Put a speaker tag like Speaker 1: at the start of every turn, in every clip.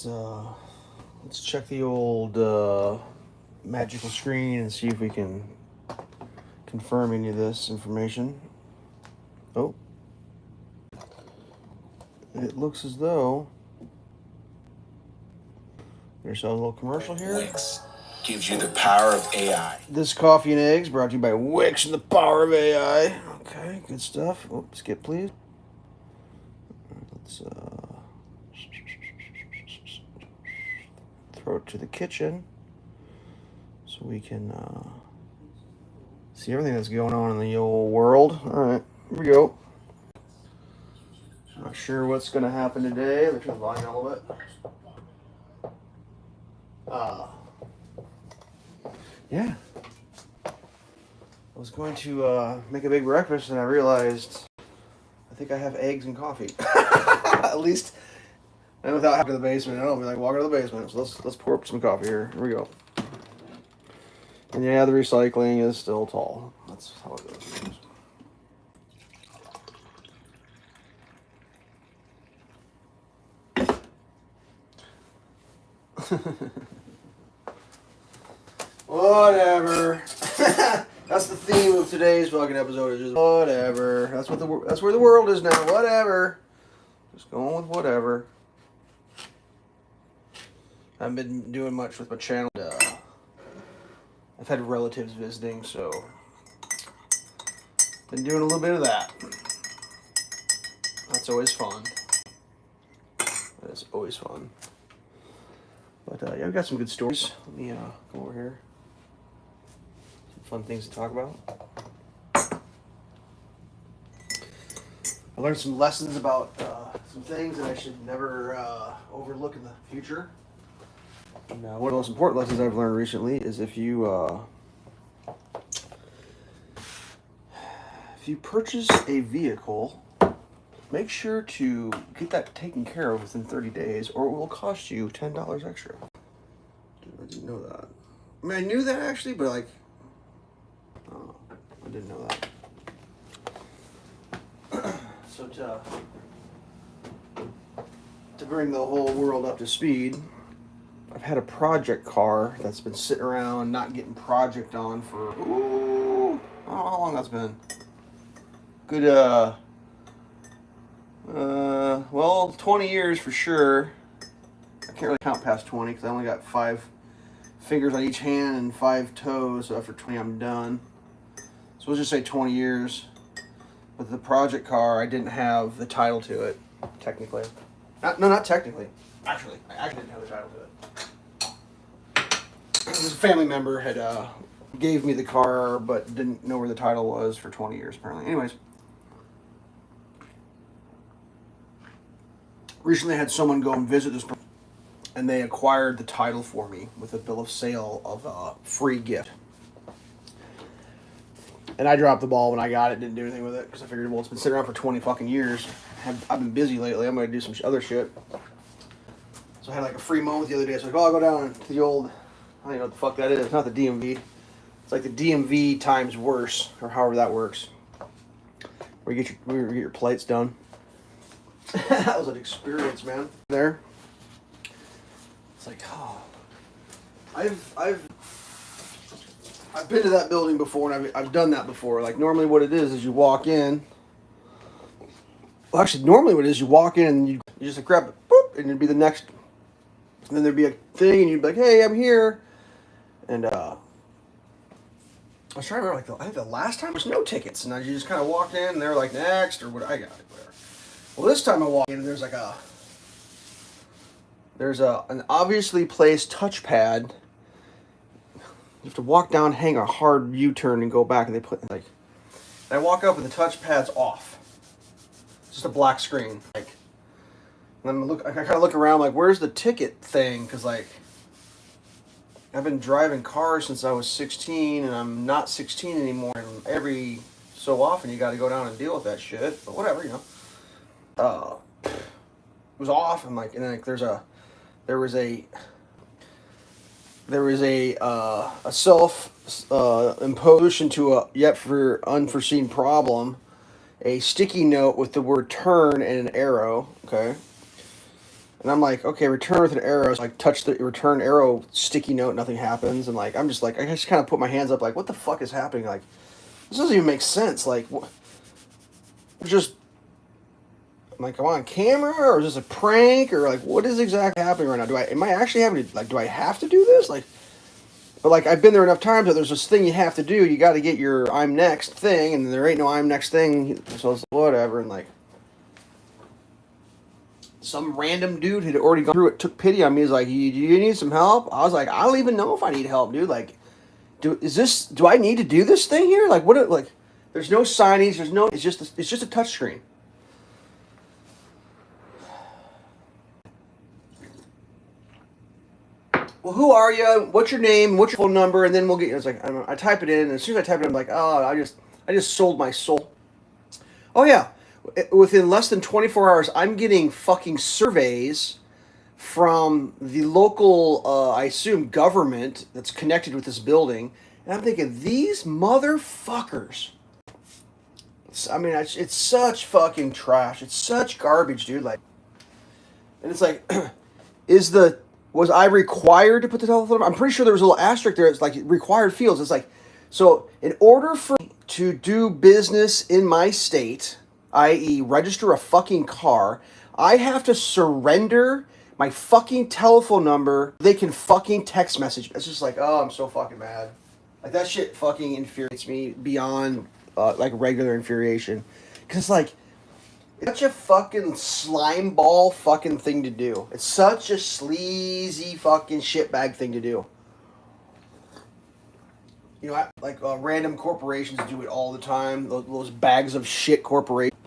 Speaker 1: Let's check the old magical screen and see if we can confirm any of this information. Oh, it looks as though there's a little commercial here.
Speaker 2: Wix gives you the power of AI.
Speaker 1: This coffee and eggs brought to you by Wix and the power of AI. Okay, good stuff. Oh, skip please. Let's throw it to the kitchen so we can see everything that's going on in the old world. All right, here we go. Not sure what's going to happen today. Let me turn the volume down a little bit. Yeah. I was going to make a big breakfast and I realized I think I have eggs and coffee. At least, and without having to the basement, I don't be like walking to the basement. So let's pour up some coffee here. Here we go. And yeah, the recycling is still tall. That's how it goes. Whatever. That's the theme of today's fucking episode. Is just whatever. That's where the world is now. Whatever. Just going with whatever. I haven't been doing much with my channel. I've had relatives visiting, so been doing a little bit of that. That's always fun. That is always fun. But yeah, we got some good stories. Let me go over here. Some fun things to talk about. I learned some lessons about some things that I should never overlook in the future. And one of the most important lessons I've learned recently is if you purchase a vehicle, make sure to get that taken care of within 30 days or it will cost you $10 extra. I didn't know that. I mean, I knew that actually, but like, oh, I didn't know that. So to bring the whole world up to speed, I've had a project car that's been sitting around not getting project on for, ooh, I don't know how long that's been. Good, well, 20 years for sure. I can't really count past 20 because I only got 5 fingers on each hand and 5 toes, so after 20 I'm done. So we'll just say 20 years. With the project car, I didn't have the title to it, technically. Not technically. Actually, I didn't have the title to it. This family member had gave me the car, but didn't know where the title was for 20 years, apparently. Anyways. Recently I had someone go and visit this person, and they acquired the title for me with a bill of sale of a free gift. And I dropped the ball when I got it, didn't do anything with it, because I figured, well, it's been sitting around for 20 fucking years. I've been busy lately, I'm going to do some other shit. So I had like a free moment the other day, so I was like, oh, I'll go down to the old, I don't even know what the fuck that is, it's not the DMV. It's like the DMV times worse, or however that works. Where you get your plates done. That was an experience, man. There. It's like, oh, I've been to that building before, and I've done that before. Like normally, what it is you walk in. Well, actually, normally what it is you walk in and you just like grab it, boop, and it'd be the next. And then there'd be a thing, and you'd be like, "Hey, I'm here," and I was trying to remember, like I think the last time there was no tickets, and you just kind of walked in, and they were like, "Next," or what I got it, whatever. Well, this time I walk in and there's an obviously placed touchpad. You have to walk down, hang a hard U-turn, and go back. And they put like, and I walk up and the touchpad's off. It's just a black screen. Like, and I kind of look around like, where's the ticket thing? Because like, I've been driving cars since I was 16, and I'm not 16 anymore. And every so often you got to go down and deal with that shit. But whatever, you know. It was off, and like, and then like, there was a self imposition to a yet for unforeseen problem, a sticky note with the word turn and an arrow. Okay, And I'm like, okay, return with an arrow. So I touch the return arrow sticky note, nothing happens. And like, I'm just like, I just kind of put my hands up, like, what the fuck is happening? Like, this doesn't even make sense. Like, just, I'm like, am I on camera or is this a prank or like, what is exactly happening right now? Am I actually having to, like, do I have to do this? Like, but like, I've been there enough times that there's this thing you have to do. You got to get your I'm next thing, and there ain't no I'm next thing. So it's whatever. And like, some random dude had already gone through it, took pity on me. He's like, do you need some help? I was like, I don't even know if I need help, dude. Like, do I need to do this thing here? Like, what, like, there's no signage, it's just a touch screen. Well, who are you? What's your name? What's your phone number? And then we'll get, it's like, I type it in, and as soon as I type it in, I'm like, oh, I just sold my soul. Oh yeah. Within less than 24 hours, I'm getting fucking surveys from the local, I assume, government that's connected with this building. And I'm thinking, these motherfuckers. It's such fucking trash. It's such garbage, dude. Like, and it's like, was I required to put the telephone number? I'm pretty sure there was a little asterisk there. It's like required fields. It's like, so in order for me to do business in my state, i.e. register a fucking car, I have to surrender my fucking telephone number. They can fucking text message. It's just like, oh, I'm so fucking mad. Like, that shit fucking infuriates me beyond, like, regular infuriation. Because it's like, it's such a fucking slime ball fucking thing to do. It's such a sleazy fucking shitbag thing to do. You know, like, random corporations do it all the time. Those bags of shit corporations.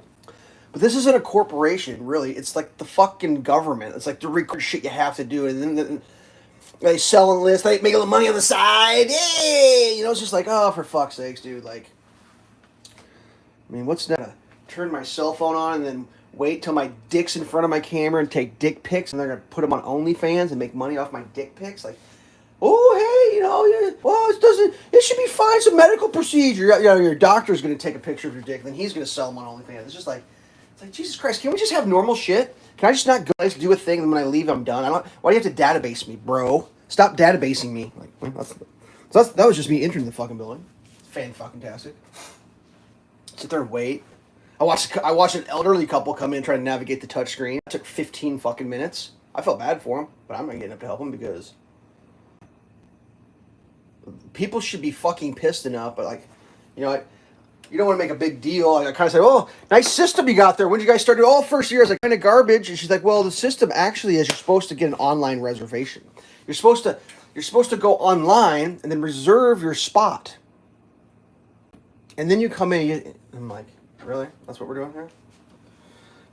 Speaker 1: But this isn't a corporation, really. It's like the fucking government. It's like the record shit you have to do. And then they sell and list. They make a little money on the side. Hey! You know, it's just like, oh, for fuck's sakes, dude. Like, I mean, what's that? Turn my cell phone on and then wait till my dick's in front of my camera and take dick pics. And they're going to put them on OnlyFans and make money off my dick pics. Like, oh, hey, you know, well, it should be fine. It's a medical procedure. You know, your doctor's going to take a picture of your dick, and then he's going to sell them on OnlyFans. It's like, Jesus Christ, can we just have normal shit? Can I just not go do a thing, and when I leave, I'm done? Why do you have to database me, bro? Stop databasing me. Like, that was just me entering the fucking building. Fan-fucking-tastic. Sit there and wait. I watched an elderly couple come in and try to navigate the touchscreen. It took 15 fucking minutes. I felt bad for them, but I'm not getting up to help them because people should be fucking pissed enough, but like, you know, you don't want to make a big deal. I kind of say, oh, nice system you got there. When did you guys start it? Oh, first year. I was like, kind of garbage. And she's like, well, the system actually is you're supposed to get an online reservation. You're supposed to go online and then reserve your spot. And then you come in. I'm like, really? That's what we're doing here?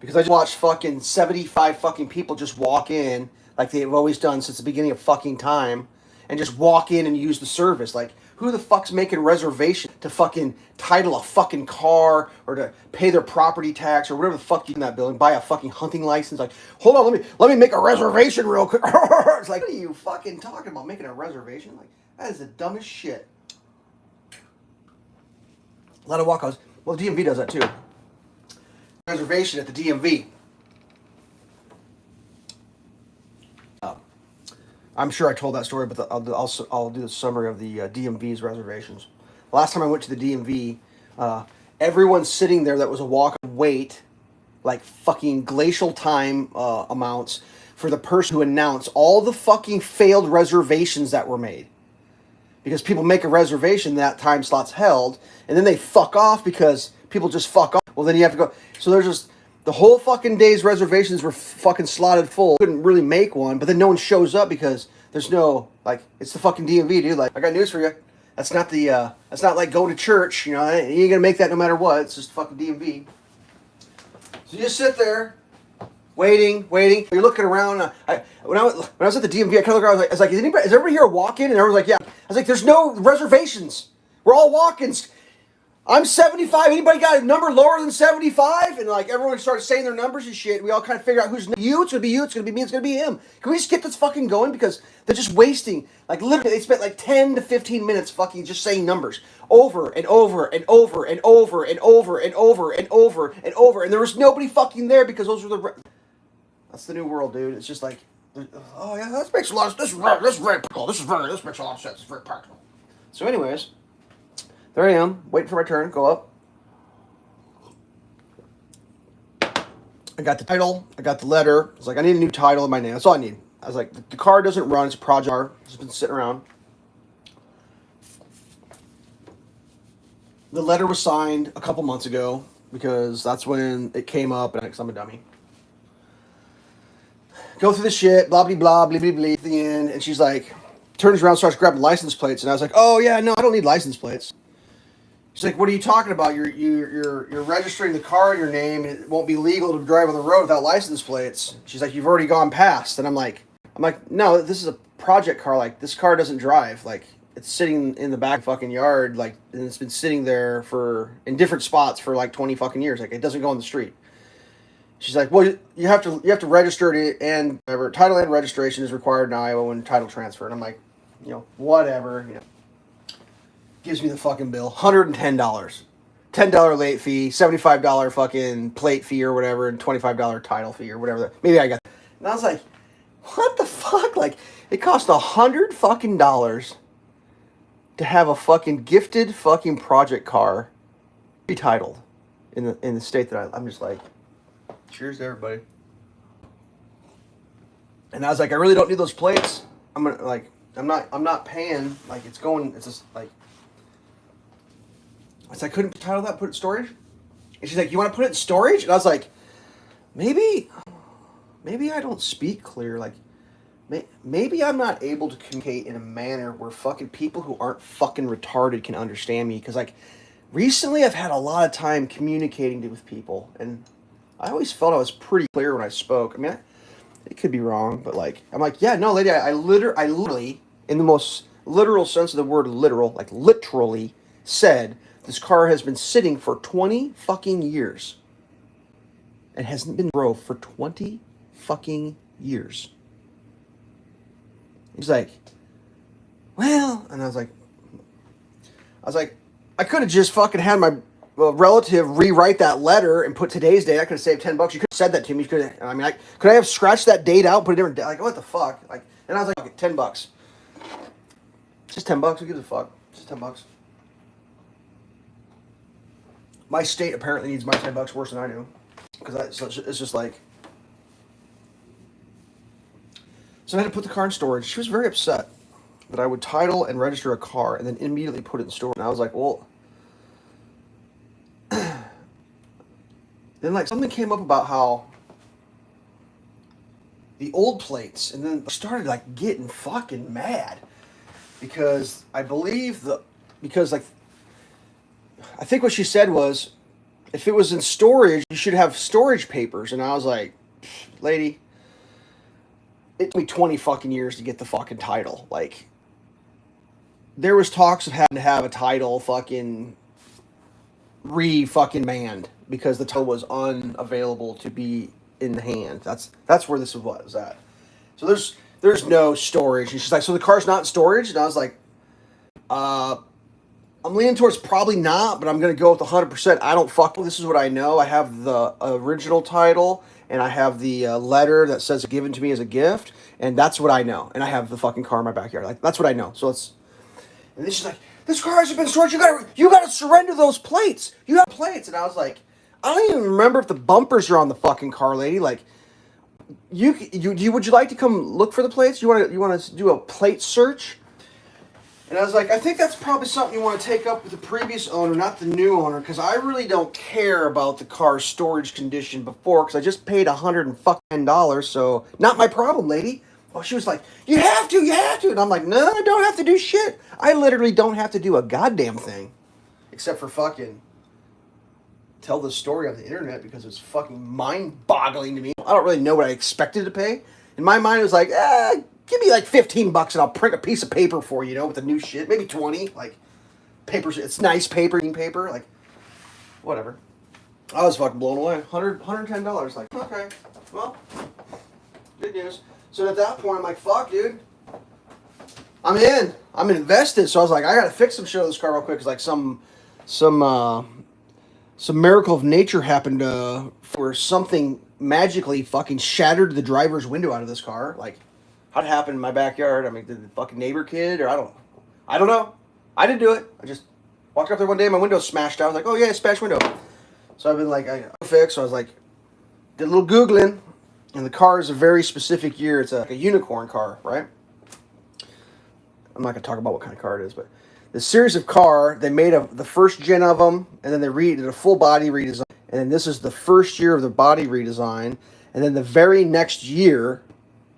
Speaker 1: Because I just watched fucking 75 fucking people just walk in like they've always done since the beginning of fucking time and just walk in and use the service. Like, who the fuck's making reservation to fucking title a fucking car or to pay their property tax or whatever the fuck you do in that building, buy a fucking hunting license? Like, hold on, let me make a reservation real quick. It's like, what are you fucking talking about, making a reservation? Like, that is the dumbest shit. A lot of walkouts. Well, the DMV does that too. Reservation at the DMV. I'm sure I told that story, but I'll do the summary of the DMV's reservations. The last time I went to the DMV, everyone sitting there that was a walk wait, like fucking glacial time amounts for the person who announced all the fucking failed reservations that were made. Because people make a reservation, that time slot's held, and then they fuck off because people just fuck off. Well, then you have to go. So there's just the whole fucking day's reservations were fucking slotted full. Couldn't really make one, but then no one shows up because there's no, like, it's the fucking DMV, dude. Like, I got news for you. That's not like going to church, you know. You ain't gonna make that no matter what. It's just fucking DMV. So you just sit there, waiting. You're looking around. When I was at the DMV, I kind of looked around. I was like, is everybody here walk-in? And everyone's like, yeah. I was like, there's no reservations. We're all walk-ins. I'm 75. Anybody got a number lower than 75? And like everyone started saying their numbers and shit. We all kind of figured out who's you. It's gonna be you. It's gonna be me. It's gonna be him. Can we just get this fucking going? Because they're just wasting. Like literally, they spent like 10 to 15 minutes fucking just saying numbers over and over and over and over and over and over and over and over. And there was nobody fucking there because those were the. That's the new world, dude. It's just like, oh yeah, that makes a lot of this is very practical. This makes a lot of sense. It's very practical. So, anyways, there I am, waiting for my turn. Go up. I got the title. I got the letter. I was like, I need a new title in my name. That's all I need. I was like, the car doesn't run. It's a project car. It's been sitting around. The letter was signed a couple months ago because that's when it came up, and I'm a dummy. Go through the shit, blah, blah, blah, blah, blah, blah, at the end, and she's like, turns around, starts grabbing license plates, and I was like, oh, yeah, no, I don't need license plates. She's like, what are you talking about? You're registering the car in your name, and it won't be legal to drive on the road without license plates. She's like, you've already gone past, and I'm like, no, this is a project car. Like, this car doesn't drive. Like, it's sitting in the back fucking yard, like, and it's been sitting there in different spots for like 20 fucking years. Like, it doesn't go on the street. She's like, well, you have to register it, and whatever. Title and registration is required in Iowa when title transfer. And I'm like, whatever. Gives me the fucking bill, $110, $10 late fee, $75 fucking plate fee or whatever, and $25 title fee or whatever. Maybe I got. And I was like, what the fuck? Like, it cost $100 fucking to have a fucking gifted fucking project car retitled in the state that I'm just like. Cheers to everybody. And I was like, I really don't need those plates. I'm not paying. Like, it's just like. I said, I couldn't title that, put it in storage. And she's like, you want to put it in storage? And I was like, maybe I don't speak clear. Like, maybe I'm not able to communicate in a manner where fucking people who aren't fucking retarded can understand me. Because, like, recently I've had a lot of time communicating with people, and I always felt I was pretty clear when I spoke. I mean, it could be wrong, but like, I'm like, yeah, no, lady, I literally, in the most literal sense of the word literal, like literally said, this car has been sitting for 20 fucking years and hasn't been drove for 20 fucking years. He's like, well, and I was like, I could have just fucking had my relative rewrite that letter and put today's date. I could have saved $10. You could have said that to me. Could I have scratched that date out, put a different date? Like, what the fuck? Like, and I was like, $10. Just $10. Who gives a fuck? Just $10. My state apparently needs my $10 worse than I do, because so it's just like. So I had to put the car in storage. She was very upset that I would title and register a car and then immediately put it in storage. And I was like, well. Then, like, something came up about how the old plates, and then I started, like, getting fucking mad because I think what she said was, if it was in storage, you should have storage papers. And I was like, lady, it took me 20 fucking years to get the fucking title. Like, there was talks of having to have a title fucking fucking manned because the title was unavailable to be in the hand. That's where this was at. So there's no storage. And she's like, so the car's not in storage? And I was like, I'm leaning towards probably not, but I'm going to go with 100%. I don't fuck with this. Is what I know. I have the original title, and I have the letter that says given to me as a gift, and that's what I know. And I have the fucking car in my backyard. Like, that's what I know. So let's. And then she's like, this car hasn't been stored. You gotta surrender those plates. You have plates. And I was like, I don't even remember if the bumpers are on the fucking car, lady. Like, would you like to come look for the plates? You want to do a plate search? And I was like, I think that's probably something you want to take up with the previous owner, not the new owner, because I really don't care about the car's storage condition before, because I just paid $110, so not my problem, lady. Oh, she was like, you have to. And I'm like, no, I don't have to do shit. I literally don't have to do a goddamn thing. Except for fucking tell the story on the internet, because it's fucking mind-boggling to me. I don't really know what I expected to pay. In my mind, it was like, give me like $15 and I'll print a piece of paper for you, with the new shit. Maybe 20. Like, paper, it's nice paper, like, whatever. I was fucking blown away. $110. Like, okay, well, good news. So at that point, I'm like, fuck, dude. I'm in. I'm invested. So I was like, I gotta fix some shit on this car real quick, because like some miracle of nature happened where something magically fucking shattered the driver's window out of this car. Like, how'd it happen in my backyard? I mean, did the fucking neighbor kid, or I don't know. I didn't do it. I just walked up there one day, my window smashed out. I was like, oh yeah, smashed window. So I've been like, I fixed. So I was like, did a little Googling, and the car is a very specific year. It's like a unicorn car, right? I'm not gonna talk about what kind of car it is, but the series of car, they made the first gen of them, and then they did a full body redesign. And then this is the first year of the body redesign. And then the very next year,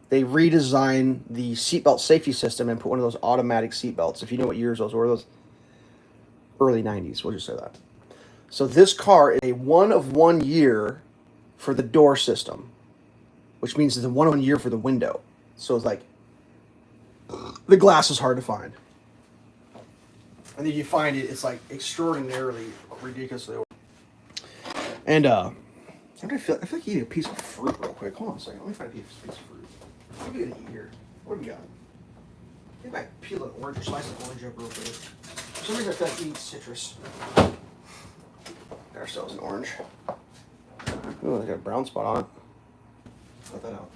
Speaker 1: they redesigned the seatbelt safety system and put one of those automatic seatbelts. If you know what years those were, those early 90s, we'll just say that. So this car is a 1 of 1 year for the door system, which means it's a 1 of 1 year for the window. So it's like, the glass is hard to find. And then you find it, it's like extraordinarily, ridiculously. And I feel like eating a piece of fruit real quick. Hold on a second. Let me find a piece of fruit. What are we gonna eat here? What do we got? Maybe I peel an orange or slice an orange up real quick. For some reason I feel like eating citrus. Got ourselves an orange. Ooh, I got a brown spot on it. Cut that out.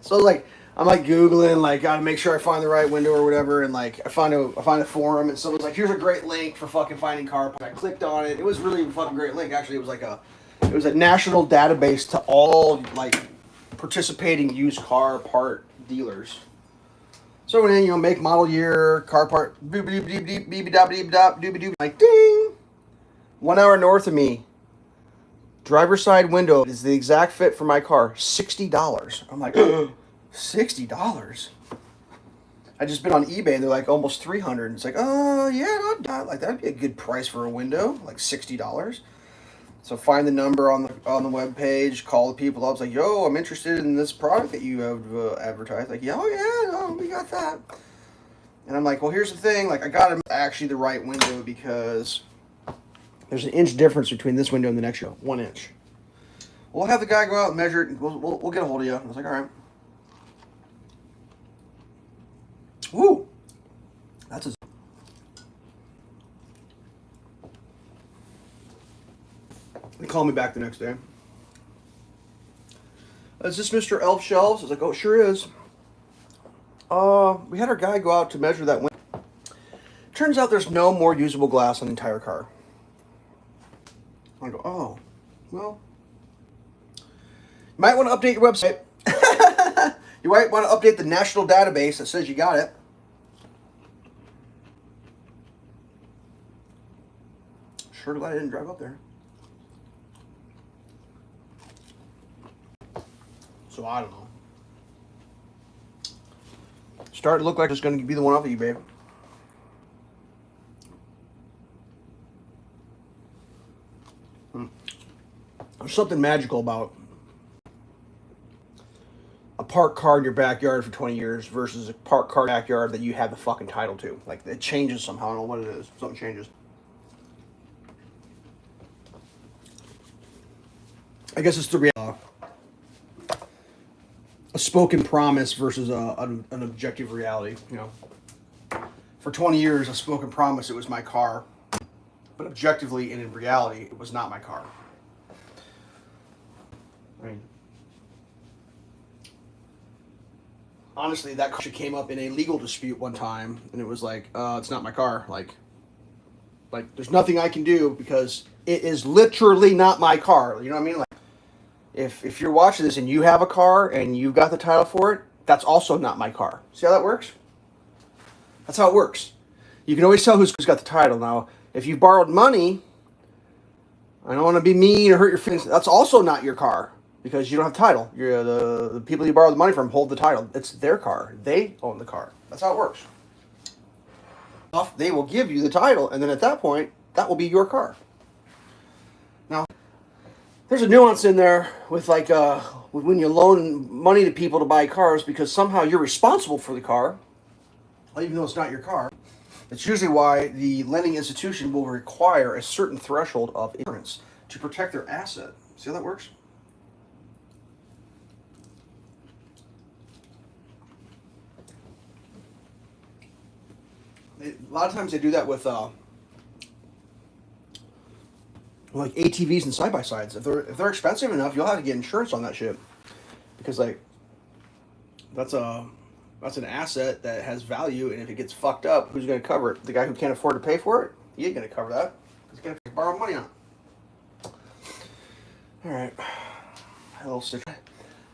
Speaker 1: So like, I'm like Googling, like, gotta make sure I find the right window or whatever, and like, I find a forum, and someone's like, here's a great link for fucking finding car parts. I clicked on it. It was really a fucking great link. Actually, it was a national database to all like participating used car part dealers. So I went in, you know, make, model, year, car part, like ding. 1 hour north of me, driver's side window is the exact fit for my car. $60. I'm like, $60. I just been on eBay and they're like almost $300. And it's like, oh yeah, like that'd be a good price for a window, like $60. So find the number on the web page, call the people up. I was like, yo, I'm interested in this product that you have advertised. Like, yeah, oh yeah, no, we got that. And I'm like, well, here's the thing. Like, I got actually the right window because there's an inch difference between this window and the next one. 1 inch. We'll have the guy go out and measure it. And we'll get a hold of you. I was like, all right. Woo! That's a... They called me back the next day. Is this Mr. Elveshelves? I was like, oh, it sure is. We had our guy go out to measure that window. Turns out there's no more usable glass on the entire car. I go, oh, well. You might want to update your website. You might want to update the national database that says you got it. Sure glad I didn't drive up there. So I don't know. Starting to look like it's going to be the one off of you, babe. There's something magical about a parked car in your backyard for 20 years versus a parked car in your backyard that you have the fucking title to. Like, it changes somehow. I don't know what it is. Something changes. I guess it's the reality. A spoken promise versus an objective reality, you know. For 20 years, a spoken promise, it was my car. But objectively and in reality, it was not my car. I mean, honestly, that car came up in a legal dispute one time, and it was like, it's not my car. Like, there's nothing I can do because it is literally not my car. You know what I mean? Like, if you're watching this and you have a car and you've got the title for it, that's also not my car. See how that works? That's how it works. You can always tell who's got the title. Now, if you borrowed money, I don't want to be mean or hurt your feelings. That's also not your car because you don't have title. You're the people you borrow the money from hold the title. It's their car. They own the car. That's how it works. They will give you the title, and then at that point, that will be your car. Now, there's a nuance in there with like when you loan money to people to buy cars because somehow you're responsible for the car, even though it's not your car. That's usually why the lending institution will require a certain threshold of insurance to protect their asset. See how that works? A lot of times they do that with like ATVs and side by sides. If they're expensive enough, you'll have to get insurance on that shit because like that's an asset that has value, and if it gets fucked up, who's going to cover it? The guy who can't afford to pay for it? He ain't going to cover that. He's going to borrow money on it. All right, a little stitch.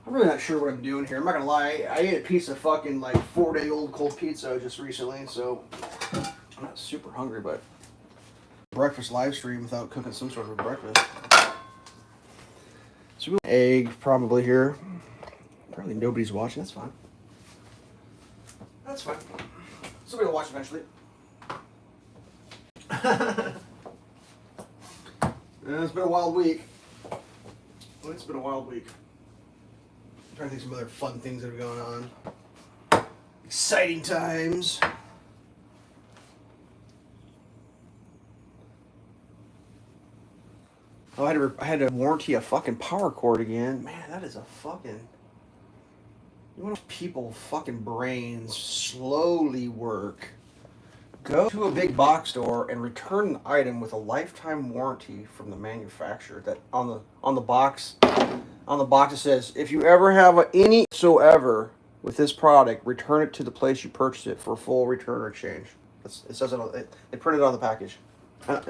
Speaker 1: I'm really not sure what I'm doing here. I'm not gonna lie. I ate a piece of fucking like 4-day-old cold pizza just recently, so I'm not super hungry. But breakfast live stream without cooking some sort of a breakfast. So we egg probably here. Probably nobody's watching. That's fine. That's fine. Somebody will watch eventually. It's been a wild week. It's been a wild week. I'm trying to think of some other fun things that are going on. Exciting times. Oh, I had to warranty a fucking power cord again. Man, that is a fucking... You want to people fucking brains slowly work. Go to a big box store and return the item with a lifetime warranty from the manufacturer. That on the box it says, if you ever have any whatsoever with this product, return it to the place you purchased it for a full return or exchange. It says it. They printed it on the package. I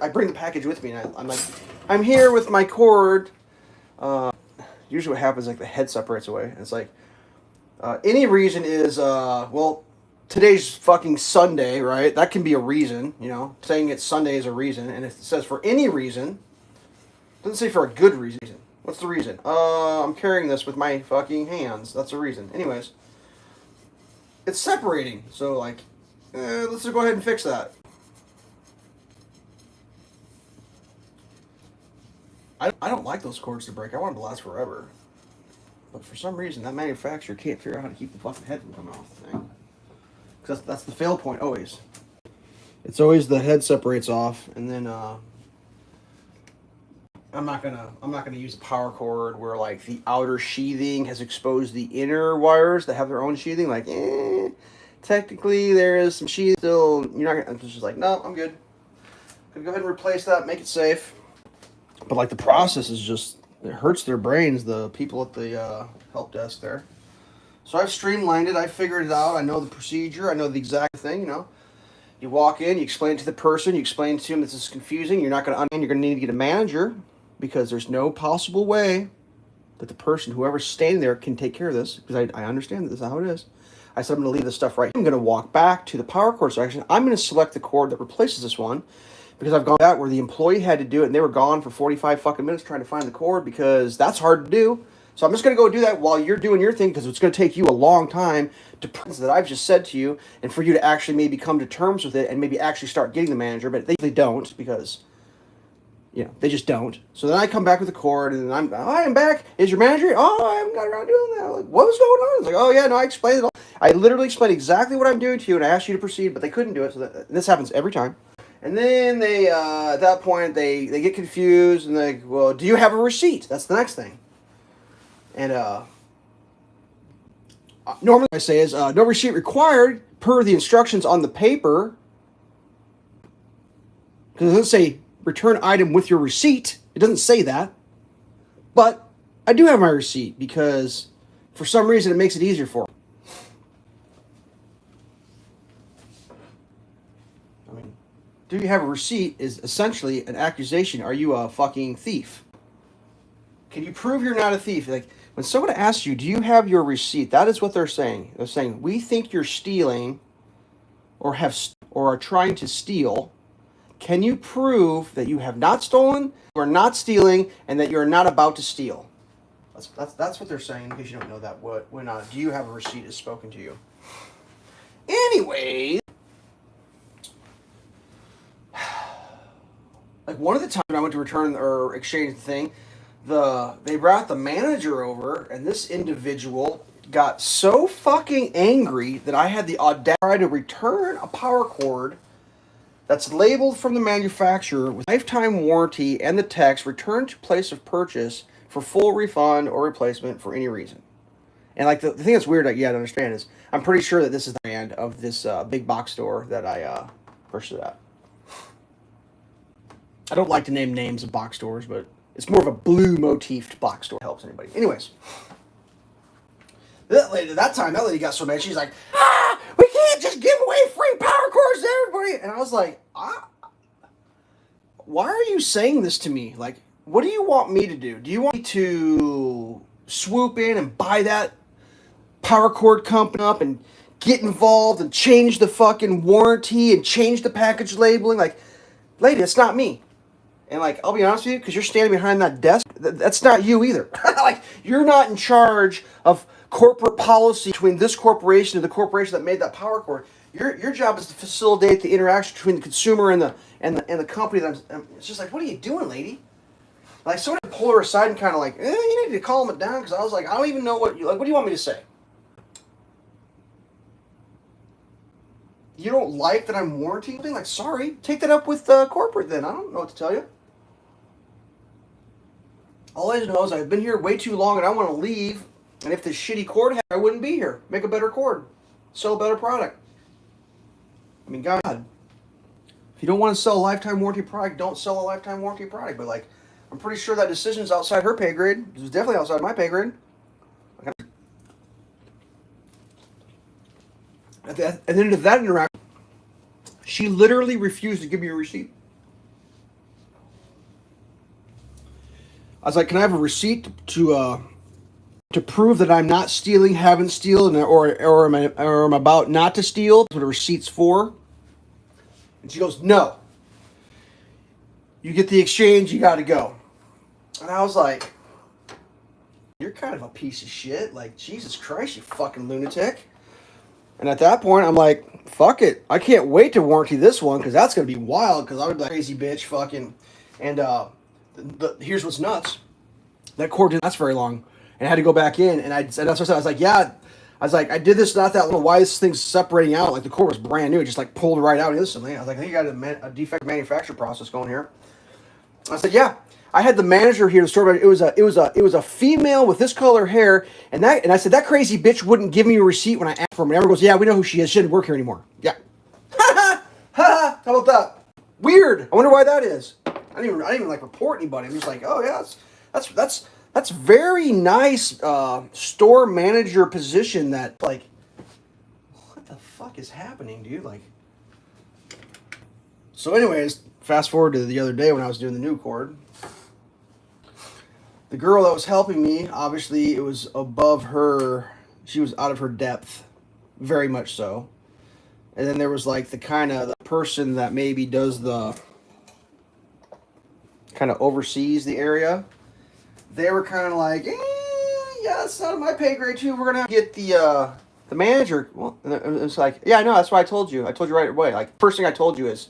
Speaker 1: bring the package with me, and I'm like, I'm here with my cord. Usually, what happens like the head separates away, and it's like, any reason is well. Today's fucking Sunday, right? That can be a reason, you know. Saying it's Sunday is a reason, and if it says for any reason, it doesn't say for a good reason. What's the reason? I'm carrying this with my fucking hands. That's the reason. Anyways, it's separating, so like, let's just go ahead and fix that. I don't like those cords to break. I want them to last forever. But for some reason, that manufacturer can't figure out how to keep the fucking head from coming off the thing. Because that's the fail point always. It's always the head separates off, and then I'm not gonna use a power cord where like the outer sheathing has exposed the inner wires that have their own sheathing. Like, technically there is some sheathing still. You're not gonna. It's just like, no, I'm good. Gonna go ahead and replace that, make it safe. But like the process is just, it hurts their brains. The people at the help desk there. So I've streamlined it. I figured it out. I know the procedure. I know the exact thing, you know. You walk in, you explain it to the person, you explain to them this is confusing. You're not going to understand. You're going to need to get a manager because there's no possible way that the person, whoever's standing there, can take care of this. Because I understand that this is how it is. I said I'm going to leave this stuff right here. I'm going to walk back to the power cord section. I'm going to select the cord that replaces this one because I've gone back where the employee had to do it and they were gone for 45 fucking minutes trying to find the cord because that's hard to do. So I'm just going to go do that while you're doing your thing because it's going to take you a long time to prove that I've just said to you and for you to actually maybe come to terms with it and maybe actually start getting the manager, but they don't because, you know, they just don't. So then I come back with the cord and I'm back. Is your manager? Oh, I haven't got around doing that. Like, what was going on? It's like, oh yeah, no, I explained it all. I literally explained exactly what I'm doing to you and I asked you to proceed, but they couldn't do it. So this happens every time. And then they, at that point, they get confused and they, well, do you have a receipt? That's the next thing. And normally I say is no receipt required per the instructions on the paper. Because it doesn't say return item with your receipt. It doesn't say that. But I do have my receipt because for some reason it makes it easier for me. I mean, do you have a receipt is essentially an accusation. Are you a fucking thief? Can you prove you're not a thief? Like, when someone asks you, do you have your receipt? That is what they're saying. They're saying, we think you're stealing or are trying to steal. Can you prove that you have not stolen, or not stealing, and that you're not about to steal? That's what they're saying, in case you don't know that. When do you have a receipt is spoken to you. Anyway, like one of the times when I went to return or exchange the thing, they brought the manager over, and this individual got so fucking angry that I had the audacity to return a power cord that's labeled from the manufacturer with lifetime warranty and the text return to place of purchase for full refund or replacement for any reason. And like the thing that's weird that you gotta understand is I'm pretty sure that this is the brand of this big box store that I purchased it at. I don't like to name names of box stores, but it's more of a blue motifed box store. Helps anybody. Anyways, that lady got so mad. She's like, we can't just give away free power cords to everybody. And I was like, why are you saying this to me? Like, what do you want me to do? Do you want me to swoop in and buy that power cord company up and get involved and change the fucking warranty and change the package labeling? Like, lady, it's not me. And like, I'll be honest with you, because you're standing behind that desk, that's not you either. Like, you're not in charge of corporate policy between this corporation and the corporation that made that power cord. Your job is to facilitate the interaction between the consumer and the company. It's just like, what are you doing, lady? Like, someone pulled her aside and kind of like, you need to calm it down, because I was like, I don't even know what do you want me to say? You don't like that I'm warranting something? Like, sorry, take that up with corporate then. I don't know what to tell you. All I know is I've been here way too long and I want to leave. And if this shitty cord had, I wouldn't be here. Make a better cord. Sell a better product. I mean, God. If you don't want to sell a lifetime warranty product, don't sell a lifetime warranty product. But, like, I'm pretty sure that decision's outside her pay grade. It was definitely outside my pay grade. At the end of that interaction, she literally refused to give me a receipt. I was like, can I have a receipt to prove that I'm not stealing, haven't stolen, or am about not to steal? That's what a receipt's for. And she goes, no. You get the exchange, you got to go. And I was like, you're kind of a piece of shit. Like, Jesus Christ, you fucking lunatic. And at that point, I'm like, fuck it. I can't wait to warranty this one, because that's going to be wild, because I would be like, crazy bitch, fucking. And here's what's nuts. That cord didn't last very long. And I had to go back in, and that's what I said. I was like, yeah. I was like, I did this not that long. Why this thing's separating out? Like, the cord was brand new. It just, like, pulled right out instantly. I was like, I think you got a defect manufacture process going here. I said, yeah. I had the manager here to store. It was a female with this color hair, and I said, that crazy bitch wouldn't give me a receipt when I asked for him. And everyone goes, yeah, we know who she is. She didn't work here anymore. Yeah. Ha ha. How about that? Weird. I wonder why that is. I didn't even like report anybody. I'm just like, oh yeah, that's very nice store manager position. That, like, what the fuck is happening, dude? Like, so anyways, fast forward to the other day when I was doing the new cord. The girl that was helping me, obviously, it was above her. She was out of her depth, very much so. And then there was like the person that maybe does the kind of oversees the area. They were kind of like, yeah, it's out of my pay grade too. We're gonna have to get the manager. Well, and it's like, yeah, I know. That's why I told you. I told you right away. Like, first thing I told you is,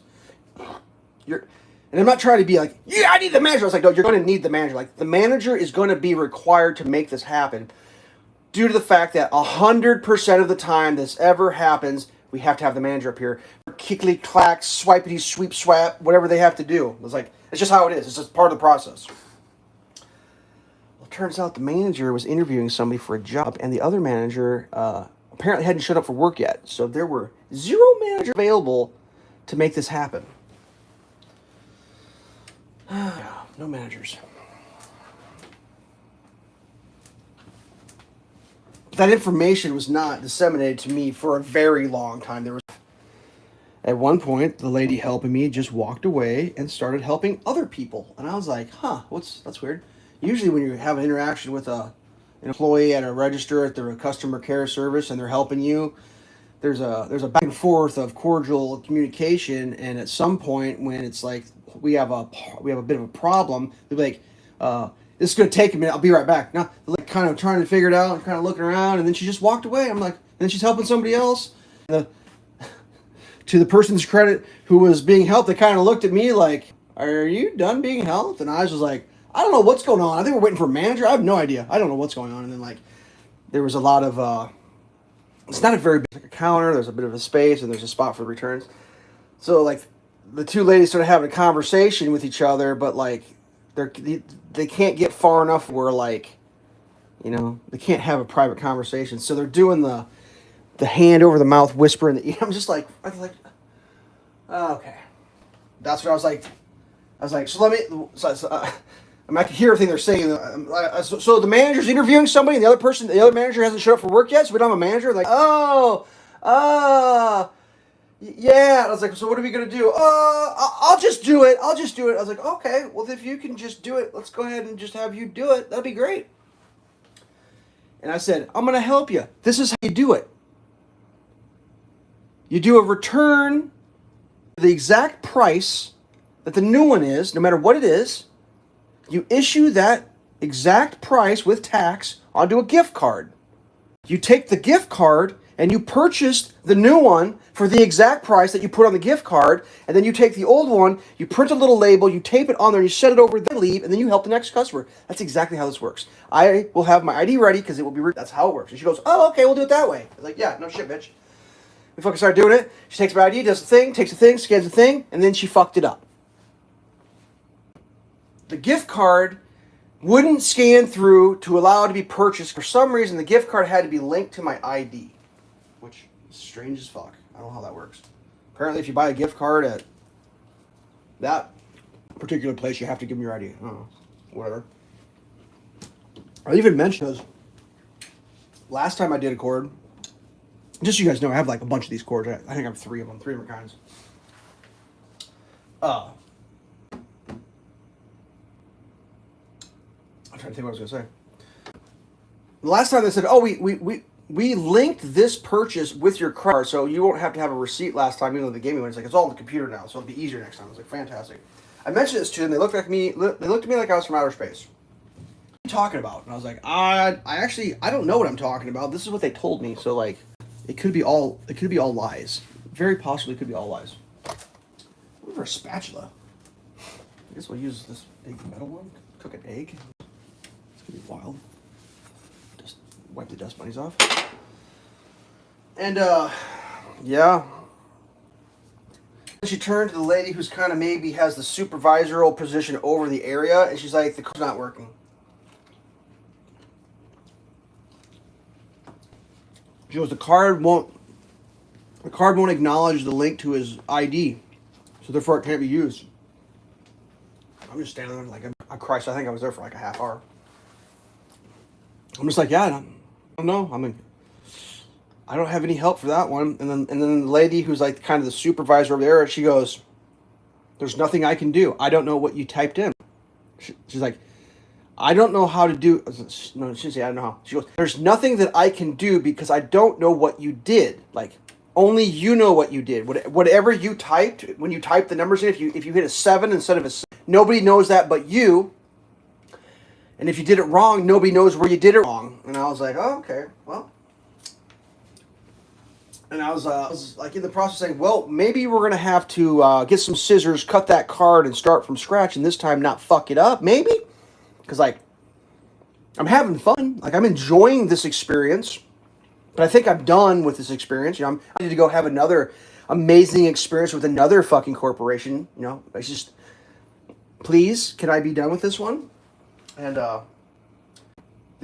Speaker 1: and I'm not trying to be like, yeah, I need the manager. I was like, no, you're going to need the manager. Like, the manager is going to be required to make this happen, due to the fact that 100% of the time this ever happens, we have to have the manager up here. Kickly clack, swipety sweep swap, whatever they have to do. It's like, it's just how it is. It's just part of the process. Well, it turns out the manager was interviewing somebody for a job, and the other manager apparently hadn't showed up for work yet. So there were 0 managers available to make this happen. No managers. That information was not disseminated to me for a very long time. At one point, the lady helping me just walked away and started helping other people. And I was like, that's weird. Usually when you have an interaction with an employee at a register at their customer care service and they're helping you, there's a back and forth of cordial communication, and at some point when it's like we have a bit of a problem, they're like, this is going to take a minute, I'll be right back. Now, they're like kind of trying to figure it out and kind of looking around, and then she just walked away. I'm like, and then she's helping somebody else. To the person's credit who was being helped, they kind of looked at me like, are you done being helped? And I was just like, I don't know what's going on. I think we're waiting for a manager. I have no idea. I don't know what's going on. And then, like, there was a lot of, it's not a very big counter. There's a bit of a space, and there's a spot for returns. So, like, the two ladies started having a conversation with each other, but, like, they can't get far enough where, like, you know, they can't have a private conversation. So they're doing the hand over the mouth whisper in the ear. I'm just like, okay. That's what I was like. I was like, so let me. I mean, I could hear everything they're saying. So the manager's interviewing somebody, and the other manager hasn't showed up for work yet, so we don't have a manager. Like, oh, yeah. I was like, so what are we gonna do? I'll just do it. I'll just do it. I was like, okay, well, if you can just do it, let's go ahead and just have you do it. That'd be great. And I said, I'm gonna help you. This is how you do it. You do a return, the exact price that the new one is, no matter what it is. You issue that exact price with tax onto a gift card. You take the gift card and you purchase the new one for the exact price that you put on the gift card, and then you take the old one, you print a little label, you tape it on there, you set it over, then leave, and then you help the next customer. That's exactly how this works. I will have my ID ready because it will be. That's how it works. And she goes, "Oh, okay, we'll do it that way." I was like, "Yeah, no shit, bitch." We fucking started doing it. She takes my ID, does the thing, takes the thing, scans the thing, and then she fucked it up. The gift card wouldn't scan through to allow it to be purchased. For some reason, the gift card had to be linked to my ID, which is strange as fuck. I don't know how that works. Apparently, if you buy a gift card at that particular place, you have to give them your ID. I don't know. Whatever. I even mentioned those. Last time I did a cord, just so you guys know, I have like a bunch of these cords. I think I have three of them, three different kinds. I'm trying to think what I was going to say. The last time they said, oh, we linked this purchase with your card, so you won't have to have a receipt last time, even though they gave me one. It's like, it's all on the computer now, so it'll be easier next time. I was like, fantastic. I mentioned this to them. They looked at me like I was from outer space. What are you talking about? And I was like, I don't know what I'm talking about. This is what they told me. So like, it could be all lies. Very possibly could be all lies. What for a spatula? I guess we'll use this big metal one. Cook an egg. It's gonna be wild. Just wipe the dust bunnies off. And yeah. She turned to the lady who's kind of maybe has the supervisorial position over the area, and she's like, the card's not working. She goes, the card won't acknowledge the link to his ID, so therefore it can't be used. I'm just standing there like, I Christ, I think I was there for like a half hour. I'm just like, yeah, I don't know. I mean, I don't have any help for that one. And then the lady who's like kind of the supervisor over there, she goes, there's nothing I can do. I don't know what you typed in. She's like, I don't know how to do. No, she didn't say I don't know how. She goes, there's nothing that I can do because I don't know what you did. Like, only you know what you did. Whatever you typed, when you type the numbers in, if you hit a 7 instead of a 6, nobody knows that but you. And if you did it wrong, nobody knows where you did it wrong. And I was like, oh, okay, well. And I was like in the process saying, well, maybe we're going to have to get some scissors, cut that card, and start from scratch, and this time not fuck it up, maybe? Because, like, I'm having fun. Like, I'm enjoying this experience. But I think I'm done with this experience. You know, I need to go have another amazing experience with another fucking corporation. You know, it's just, please, can I be done with this one? And the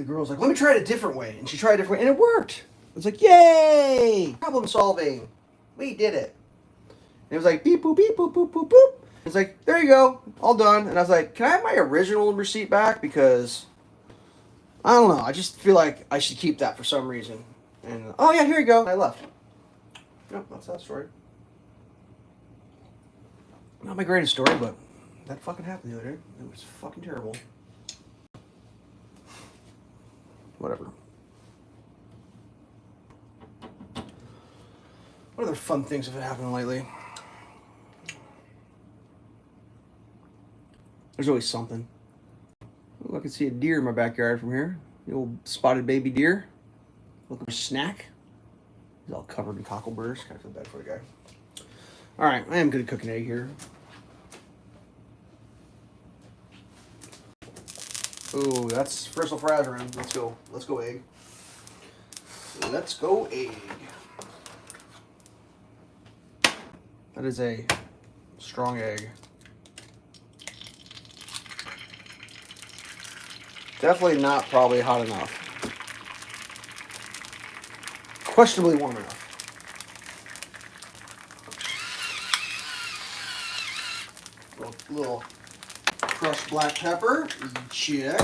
Speaker 1: girl's like, let me try it a different way. And she tried a different way, and it worked. It's like, yay! Problem solving. We did it. And it was like, beep, boop, beep, boop, boop, boop, boop. It's like, there you go, all done. And I was like, can I have my original receipt back? Because, I don't know, I just feel like I should keep that for some reason. And, oh yeah, here you go. And I left. Yep, that's that story. Not my greatest story, but that fucking happened the other day. It was fucking terrible. Whatever. What other fun things have been happening lately? There's always something. Ooh, I can see a deer in my backyard from here. The old spotted baby deer. Looking for a snack. He's all covered in cockleburrs. Kind of feel bad for the guy. Alright, I am good at cooking egg here. Ooh, that's first of frazzering. Let's go. Let's go egg. Let's go egg. That is a strong egg. Definitely not probably hot enough. Questionably warm enough. Little Crushed black pepper, check.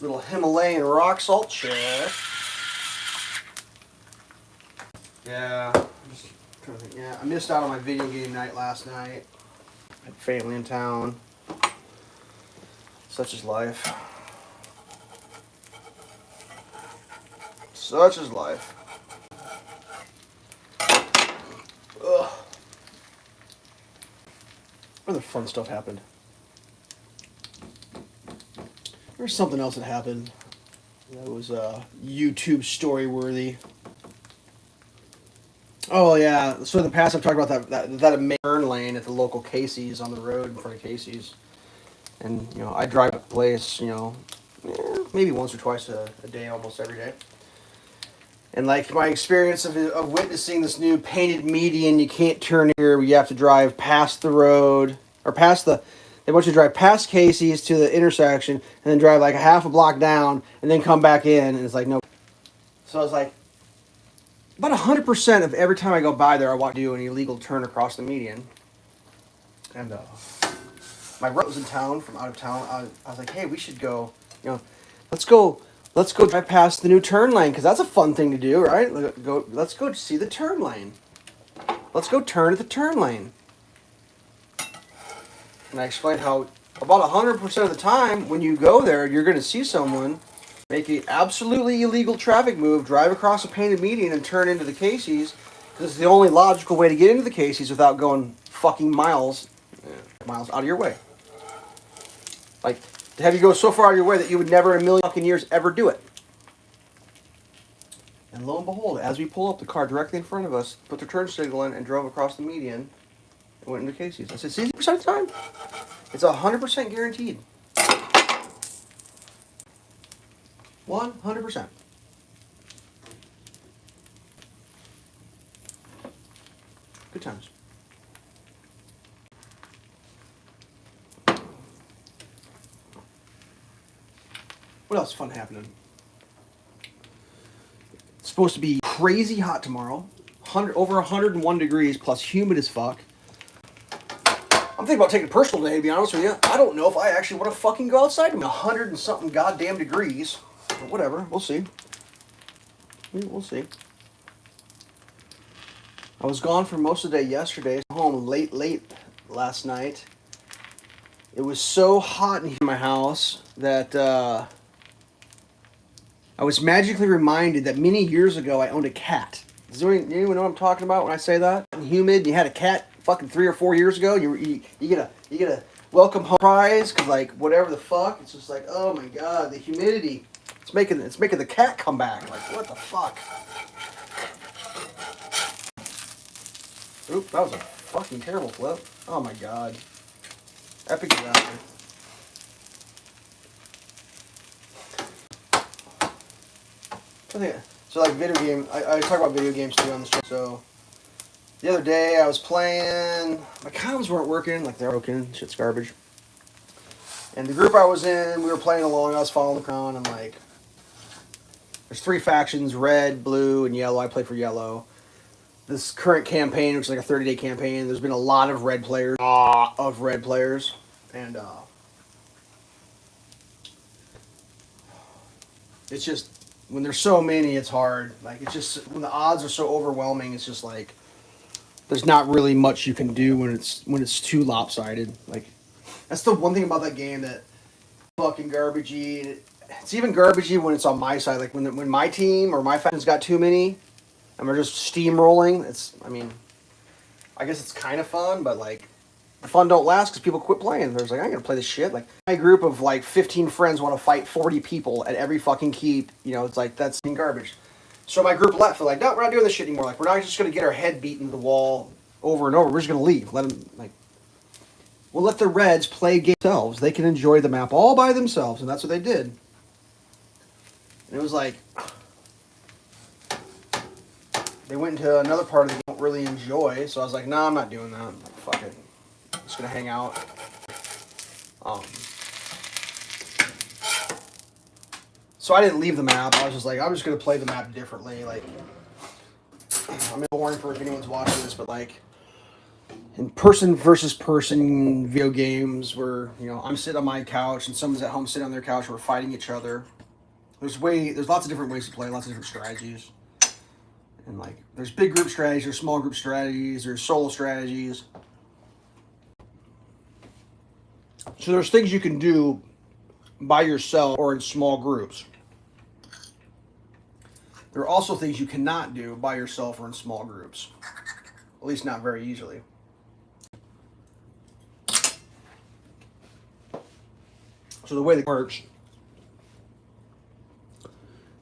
Speaker 1: Little Himalayan rock salt, check. Yeah, I'm just trying to think. Yeah, I missed out on my video game night last night. I had family in town. Such is life. Such is life. Ugh. What other fun stuff happened? There's something else that happened that was YouTube story worthy. Oh yeah, so in the past I've talked about that turn lane at the local Casey's on the road in front of Casey's, and you know I drive a place, maybe once or twice a day, almost every day. And like my experience of witnessing this new painted median, you can't turn here. You have to drive past the road or past the. They want you to drive past Casey's to the intersection and then drive like a half a block down and then come back in. And it's like no. So I was like, about 100% of every time I go by there, I walk do an illegal turn across the median. And my rep was in town from out of town. I was like, hey, we should go. Let's go drive past the new turn lane because that's a fun thing to do, right? Let's go see the turn lane. Let's go turn at the turn lane. And I explained how about 100% of the time when you go there, you're going to see someone make an absolutely illegal traffic move, drive across a painted median and turn into the Casey's because it's the only logical way to get into the Casey's without going fucking miles out of your way. Like, to have you go so far out of your way that you would never in a million fucking years ever do it. And lo and behold, as we pull up, the car directly in front of us put their turn signal in and drove across the median and went into Casey's. I said, 60% of the time? It's 100% guaranteed. 100%. Good times. What else fun happening? It's supposed to be crazy hot tomorrow. Over 101 degrees plus humid as fuck. I'm thinking about taking a personal day, to be honest with you. I don't know if I actually want to fucking go outside. 100 and something goddamn degrees. But whatever, we'll see. We'll see. I was gone for most of the day yesterday. Home late last night. It was so hot in my house that I was magically reminded that many years ago I owned a cat. Does anyone know what I'm talking about when I say that? Humid. You had a cat fucking 3 or 4 years ago. You get a welcome home prize because like whatever the fuck. It's just like oh my god, the humidity. It's making the cat come back. Like what the fuck? Oop, that was a fucking terrible flip. Oh my god. Epic disaster. So like video game, I talk about video games too on this show. So the other day I was playing, my comms weren't working, like they're broken, shit's garbage. And the group I was in, we were playing along, I was following the crown, and like, there's 3 factions, red, blue, and yellow. I play for yellow. This current campaign, which is like a 30-day campaign, there's been a lot of red players. And it's just, when there's so many, it's hard. Like, it's just, when the odds are so overwhelming, it's just like, there's not really much you can do when it's too lopsided. Like, that's the one thing about that game that fucking garbagey. It's even garbagey when it's on my side. Like, when my team or my faction's got too many, and we're just steamrolling, I guess it's kind of fun, but like, the fun don't last because people quit playing. They're just like, I ain't gonna play this shit. Like, my group of like 15 friends want to fight 40 people at every fucking keep. It's like, that's garbage. So my group left. They're like, no, we're not doing this shit anymore. Like, we're not just gonna get our head beaten to the wall over and over. We're just gonna leave. Let them, like, we'll let the Reds play games themselves. They can enjoy the map all by themselves, and that's what they did. And it was like, they went into another part of the game I don't really enjoy. So I was like, nah, I'm not doing that. I'm like, fuck it. I'm just gonna hang out. So I didn't leave the map. I was just like, I'm just gonna play the map differently. Like, I'm boring for if anyone's watching this, but like, in person versus person video games where, you know, I'm sitting on my couch and someone's at home sitting on their couch and we're fighting each other. There's lots of different ways to play, lots of different strategies. And like there's big group strategies, there's small group strategies, there's solo strategies. So there's things you can do by yourself or in small groups. There are also things you cannot do by yourself or in small groups. At least not very easily. So the way that works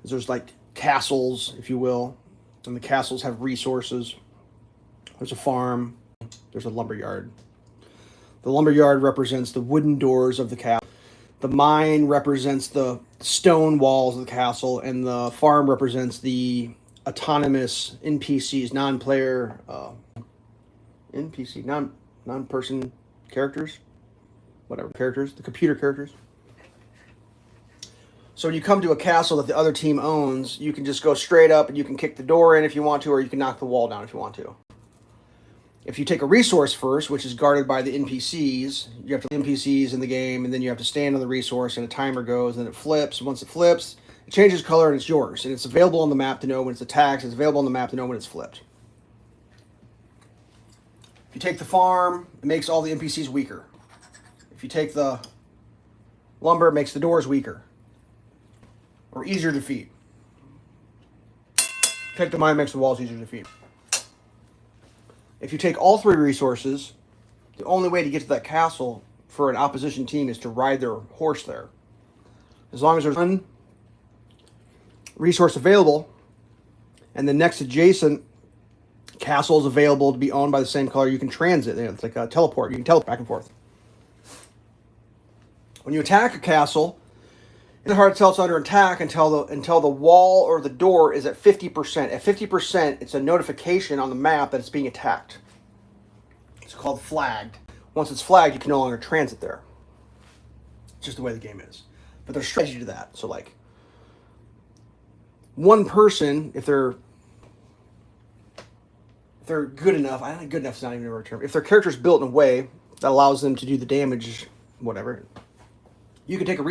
Speaker 1: is there's like castles, if you will, and the castles have resources. There's a farm, there's a lumberyard. The lumberyard represents the wooden doors of the castle. The mine represents the stone walls of the castle, and the farm represents the autonomous NPCs, non-player NPC, non-person characters, whatever characters, the computer characters. So when you come to a castle that the other team owns, you can just go straight up and you can kick the door in if you want to, or you can knock the wall down if you want to. If you take a resource first, which is guarded by the NPCs, you have to NPCs in the game, and then you have to stand on the resource, and a timer goes, and it flips. Once it flips, it changes color, and it's yours. And it's available on the map to know when it's attacked. It's available on the map to know when it's flipped. If you take the farm, it makes all the NPCs weaker. If you take the lumber, it makes the doors weaker or easier to defeat. Take the mine, makes the walls easier to defeat. If you take all three resources, the only way to get to that castle for an opposition team is to ride their horse there. As long as there's one resource available and the next adjacent castle is available to be owned by the same color, you can transit. It's like a teleport. You can teleport back and forth. When you attack a castle, it's hard to tell it's under attack until the wall or the door is at 50%. At 50%, it's a notification on the map that it's being attacked. It's called flagged. Once it's flagged, you can no longer transit there. It's just the way the game is. But there's strategy to that. So like one person, if they're good enough, I think good enough is not even a right term. If their character's built in a way that allows them to do the damage, whatever, you can take a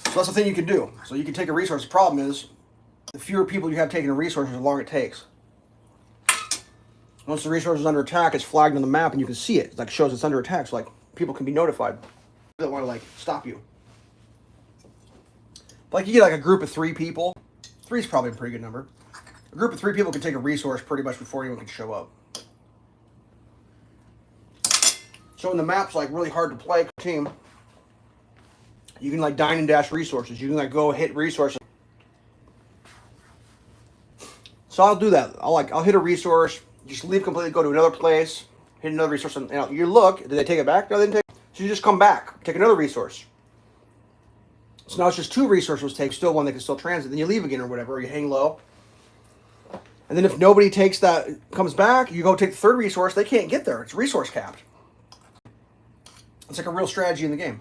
Speaker 1: So that's the thing you can do. So you can take a resource. The problem is, the fewer people you have taking a resource, the longer it takes. Once the resource is under attack, it's flagged on the map and you can see it. It like shows it's under attack, so like people can be notified. They don't want to like stop you. But like you get like a group of 3 people. 3 is probably a pretty good number. A group of 3 people can take a resource pretty much before anyone can show up. So when the map's like really hard to play team, you can like dine and dash resources. You can like go hit resources. So I'll do that. I'll hit a resource, just leave completely, go to another place, hit another resource, and you look. Did they take it back? No, they didn't take it. So you just come back, take another resource. So now it's just 2 resources take, still one that can still transit. Then you leave again or whatever, or you hang low. And then if nobody takes that, comes back, you go take the 3rd resource. They can't get there. It's resource capped. It's like a real strategy in the game.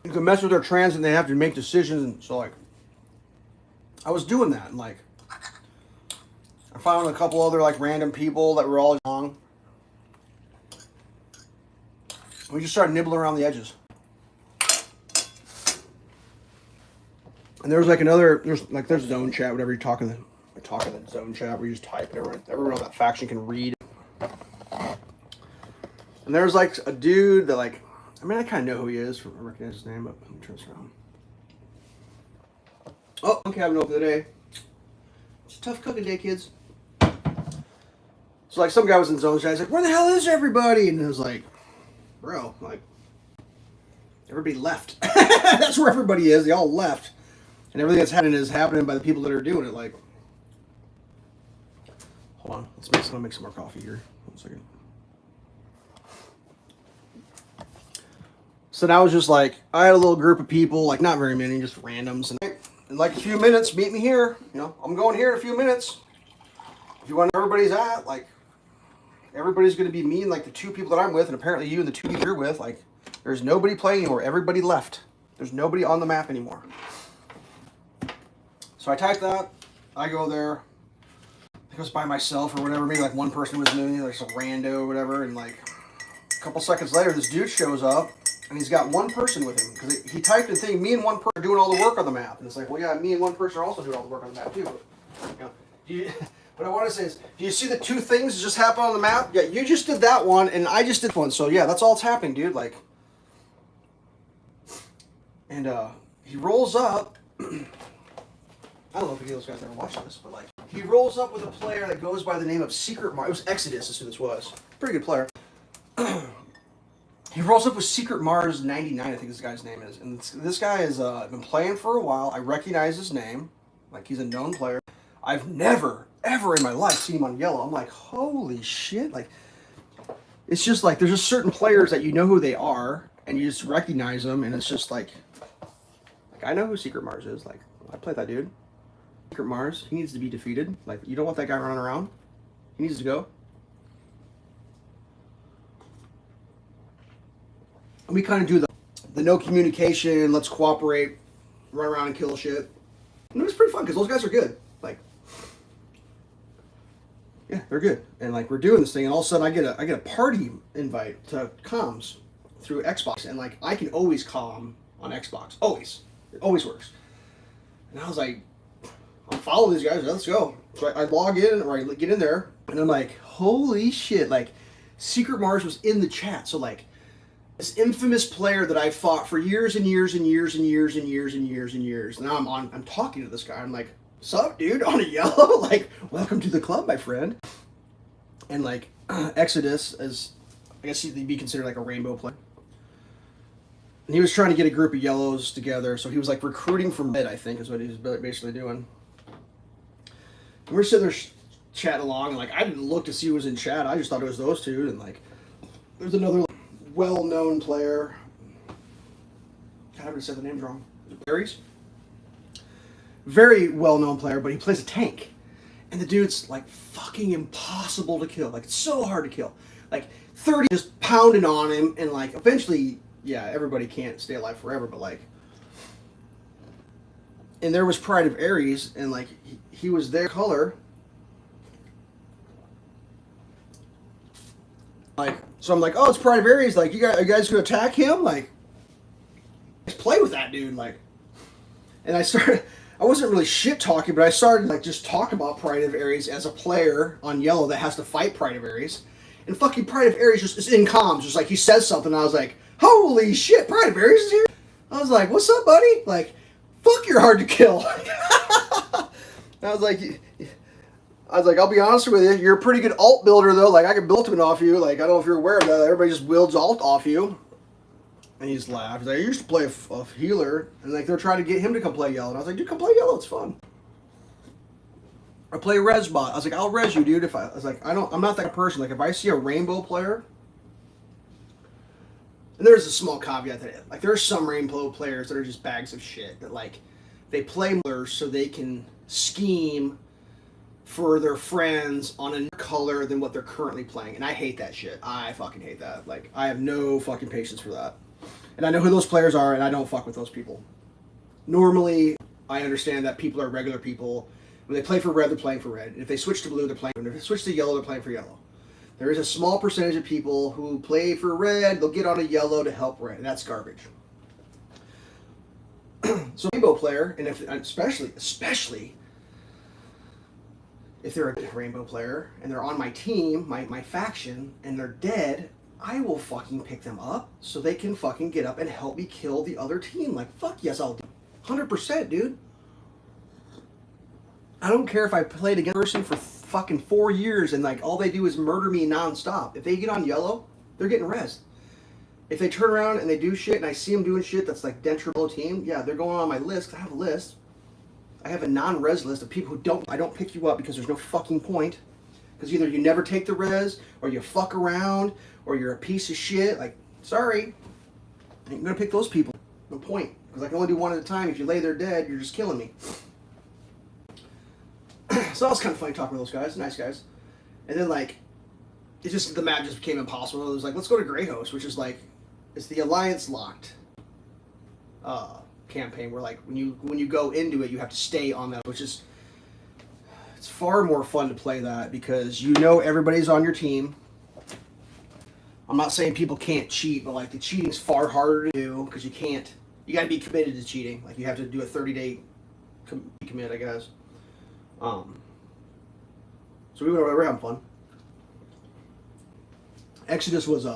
Speaker 1: You can mess with their transit and they have to make decisions. And so like, I was doing that and like, I found a couple other like random people that were all along. We just started nibbling around the edges. And there's like there's zone chat, whatever you're talking in zone chat where you just type and everyone on that faction can read. And there's like a dude that like, I mean, I kind of know who he is. I recognize his name, but let me turn this around. Oh, I'm cabin open today. It's a tough cooking day, kids. So, like, some guy was in zone chat. He's like, where the hell is everybody? And it was like, bro, like, everybody left. That's where everybody is. They all left. And everything that's happening is happening by the people that are doing it. Like, hold on. Let's make some more coffee here. 1 second. So now it's just like, I had a little group of people, like not very many, just randoms. And in like a few minutes, meet me here. You know, I'm going here in a few minutes. If you want to know where everybody's at, like, everybody's going to be me and like the 2 people that I'm with, and apparently you and the 2 people you're with, like, there's nobody playing anymore. Everybody left. There's nobody on the map anymore. So I type that. I go there. I think I was by myself or whatever. Maybe like one person was moving, like some rando or whatever. And like a couple seconds later, this dude shows up and he's got one person with him because he typed the thing. Me and one person are doing all the work on the map, and it's like, well, yeah, me and one person are also doing all the work on the map too. But, you know, what I want to say is, do you see the two things that just happened on the map? Yeah, you just did that one, and I just did one. So yeah, that's all that's happening, dude. Like, and he rolls up. I don't know if any of those guys ever watched this, but like, he rolls up with a player that goes by the name of Secret Mars. It was Exodus, is who this was. Pretty good player. He rolls up with Secret Mars 99, I think this guy's name is. And this guy has been playing for a while. I recognize his name. Like, he's a known player. I've never, ever in my life seen him on yellow. I'm like, holy shit. Like, it's just like, there's just certain players that you know who they are, and you just recognize them, and it's just like I know who Secret Mars is. Like, I played that dude. Secret Mars, he needs to be defeated. Like, you don't want that guy running around. He needs to go. And we kind of do the no communication, let's cooperate, run around and kill shit. And it was pretty fun because those guys are good. Like, yeah, they're good. And like, we're doing this thing, and all of a sudden I get a party invite to comms through Xbox, and like, I can always comm on Xbox. Always. It always works. And I was like, I'll follow these guys, let's go. So I log in, or I get in there, and I'm like, holy shit, like, Secret Mars was in the chat. So like, this infamous player that I fought for years and years and years and years and years and years and years. Now I'm talking to this guy. I'm like, sup, dude, on a yellow? Like, welcome to the club, my friend. And like, Exodus is, I guess he'd be considered like a rainbow player. And he was trying to get a group of yellows together. So he was like recruiting from red, I think, is what he was basically doing. And we're sitting there chatting along, and like, I didn't look to see who was in chat. I just thought it was those two. And like, there's another well-known player. God, I would have said the names wrong. Aries? Very well-known player, but he plays a tank. And the dude's like fucking impossible to kill. Like, it's so hard to kill. Like, 30 just pounding on him, and like, eventually, yeah, everybody can't stay alive forever, but like, and there was Pride of Aries, and like, he was their color. Like, so I'm like, oh, it's Pride of Aries. Like, you guys gonna attack him? Like, let's play with that dude. Like, and I wasn't really shit talking, but I started like just talk about Pride of Aries as a player on yellow that has to fight Pride of Aries. And fucking Pride of Aries just is in comms, just like he says something. And I was like, holy shit, Pride of Aries is here. I was like, what's up, buddy? Like, fuck, you're hard to kill. I was like, I'll be honest with you, you're a pretty good alt builder, though. Like, I can build it off you. Like, I don't know if you're aware of that. Everybody just builds alt off you. And he just laughed. He's like, I used to play a healer. And, like, they're trying to get him to come play yellow. And I was like, dude, come play yellow. It's fun. Or play res bot. I was like, I'll res you, dude. I was like, I'm not that person. Like, if I see a rainbow player. And there's a small caveat that, like, there are some rainbow players that are just bags of shit. That, like, they play so they can scheme for their friends on a color than what they're currently playing. And I hate that shit. I fucking hate that. Like, I have no fucking patience for that. And I know who those players are, and I don't fuck with those people. Normally, I understand that people are regular people. When they play for red, they're playing for red. If they switch to blue, they're playing for red. If they switch to yellow, they're playing for yellow. There is a small percentage of people who play for red, they'll get on a yellow to help red. And that's garbage. So, rainbow player, and especially if they're a rainbow player and they're on my team, my faction, and they're dead, I will fucking pick them up so they can fucking get up and help me kill the other team. Like, fuck yes, I'll do 100%, dude. I don't care if I played against a person for fucking 4 years and like all they do is murder me nonstop. If they get on yellow, they're getting rezzed. If they turn around and they do shit and I see them doing shit that's like detrimental team, yeah, they're going on my list. I have a list. I have a non-res list of people who I don't pick you up because there's no fucking point. Because either you never take the res, or you fuck around, or you're a piece of shit. Like, sorry. I ain't gonna pick those people. No point. Because I can only do one at a time. If you lay there dead, you're just killing me. So that was kind of funny talking to those guys. Nice guys. And then, like, the map just became impossible. It was like, let's go to Grey Host, which is like, it's the Alliance locked campaign where like when you go into it you have to stay on that, which is It's far more fun to play that because you know everybody's on your team. I'm not saying people can't cheat, but like the cheating's far harder to do because you can't. You got to be committed to cheating. Like you have to do a 30-day commit, I guess. So we were having fun. Exodus was he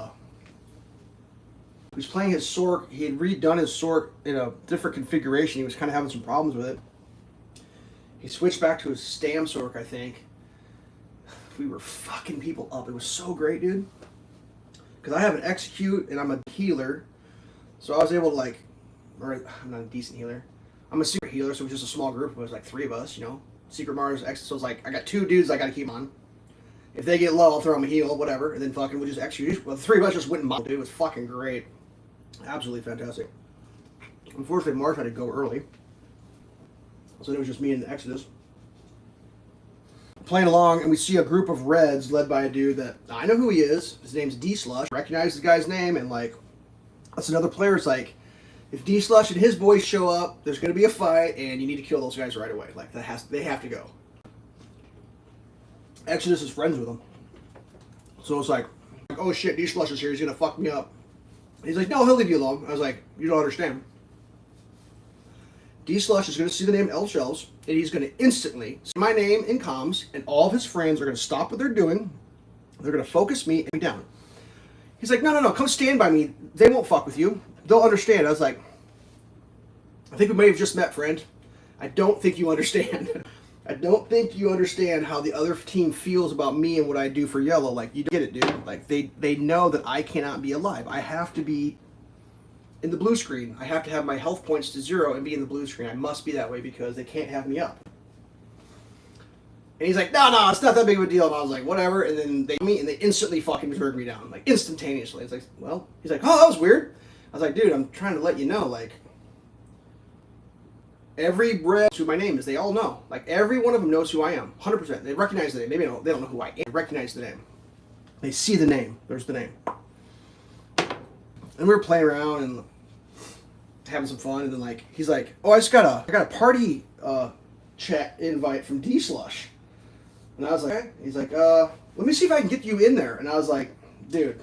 Speaker 1: was playing his Sork. He had redone his Sork in a different configuration. He was kind of having some problems with it. He switched back to his Stam Sork, I think. We were fucking people up. It was so great, dude. Because I have an execute and I'm a healer. So I was able to like, or I'm not a decent healer. I'm a secret healer, so it was just a small group. It was like 3 of us, you know. Secret Mars, Exodus. So it's like, I got 2 dudes I got to keep on. If they get low, I'll throw them a heal, whatever. And then fucking we'll just execute. Well, the 3 of us just went and mobbed, dude. It was fucking great. Absolutely fantastic. Unfortunately, Mars had to go early. So it was just me and the Exodus. Playing along, and we see a group of Reds led by a dude that I know who he is. His name's D-Slush. Recognize the guy's name, and like, that's another player. It's like, if D-Slush and his boys show up, there's going to be a fight, and you need to kill those guys right away. Like, they have to go. Exodus is friends with him. So it's like, oh shit, D-Slush is here. He's going to fuck me up. And he's like, no, he'll leave you alone. I was like, you don't understand. D-Slush is going to see the name Elveshelves, and he's going to instantly see my name in comms, and all of his friends are going to stop what they're doing. They're going to focus me and me down. He's like, no, come stand by me. They won't fuck with you. They'll understand. I was like, I think we may have just met, friend. I don't think you understand. I don't think you understand how the other team feels about me and what I do for Yellow. Like, you don't get it, dude. Like, they know that I cannot be alive. I have to be in the blue screen. I have to have my health points to 0 and be in the blue screen. I must be that way because they can't have me up. And he's like, no, it's not that big of a deal. And I was like, whatever. And then they meet and they instantly fucking drug me down. Like, instantaneously. It's like, well, he's like, oh, that was weird. I was like, dude, I'm trying to let you know, like, every Red knows who my name is. They all know. Like, every one of them knows who I am. 100%. They recognize the name. Maybe they don't know who I am. They recognize the name. They see the name. There's the name. And we were playing around and having some fun, and then like he's like, oh, I got a party chat invite from D-Slush. And I was like, okay. He's like, let me see if I can get you in there. And I was like, dude,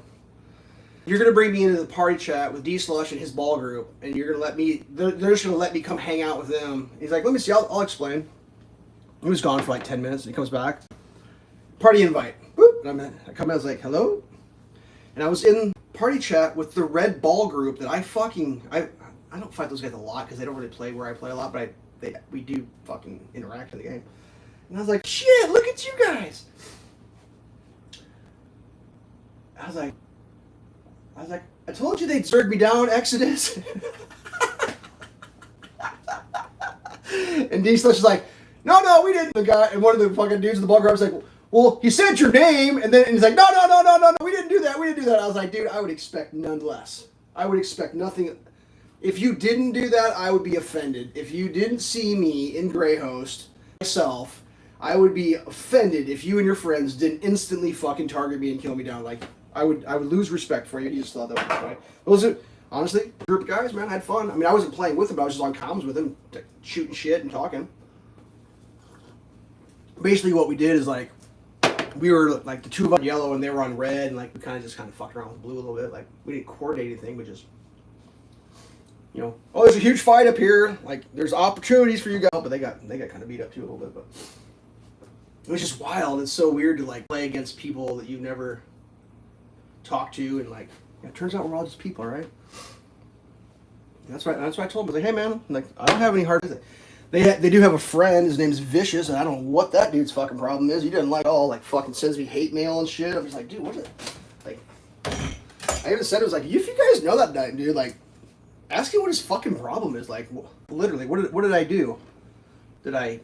Speaker 1: you're gonna bring me into the party chat with D-Slush and his ball group, and you're gonna let me, they're just gonna let me come hang out with them. He's like, let me see, I'll explain. He was gone for like 10 minutes, and he comes back. Party invite. Boop. And I come in, I was like, hello? And I was in party chat with the Red ball group that I don't fight those guys a lot because they don't really play where I play a lot, but we do fucking interact in the game. And I was like, shit, look at you guys. I was like, I told you they'd zerg me down, Exodus. And D-Slush is like, no, we didn't. The guy, and one of the fucking dudes in the ball group was like, well, he said your name, and he's like, no, we didn't do that. I was like, dude, I would expect none less. I would expect nothing. If you didn't do that, I would be offended. If you didn't see me in Greyhost myself, I would be offended if you and your friends didn't instantly fucking target me and kill me down. Like, I would lose respect for you. You just thought that was right. Those are, honestly, a group of guys, man. I had fun. I mean, I wasn't playing with them, but I was just on comms with them, shooting shit and talking. Basically, what we did is, like, we were, like, the 2 of us on yellow and they were on red, and, like, we kind of fucked around with blue a little bit. Like, we didn't coordinate anything, but just, you know, oh, there's a huge fight up here. Like, there's opportunities for you guys. But they got kind of beat up, too, a little bit. But it was just wild. It's so weird to, like, play against people that you've never talked to. And, like, yeah, it turns out we're all just people, right? That's right. That's what I told them. I was like, hey, man, like, I don't have any hard feelings. They do have a friend. His name's Vicious, and I don't know what that dude's fucking problem is. He doesn't like all, like, fucking sends me hate mail and shit. I'm just like, dude, what is it? Like, I even said, it was like, if you guys know that guy, dude, like, ask him what his fucking problem is. Like, literally, what did I do? Did I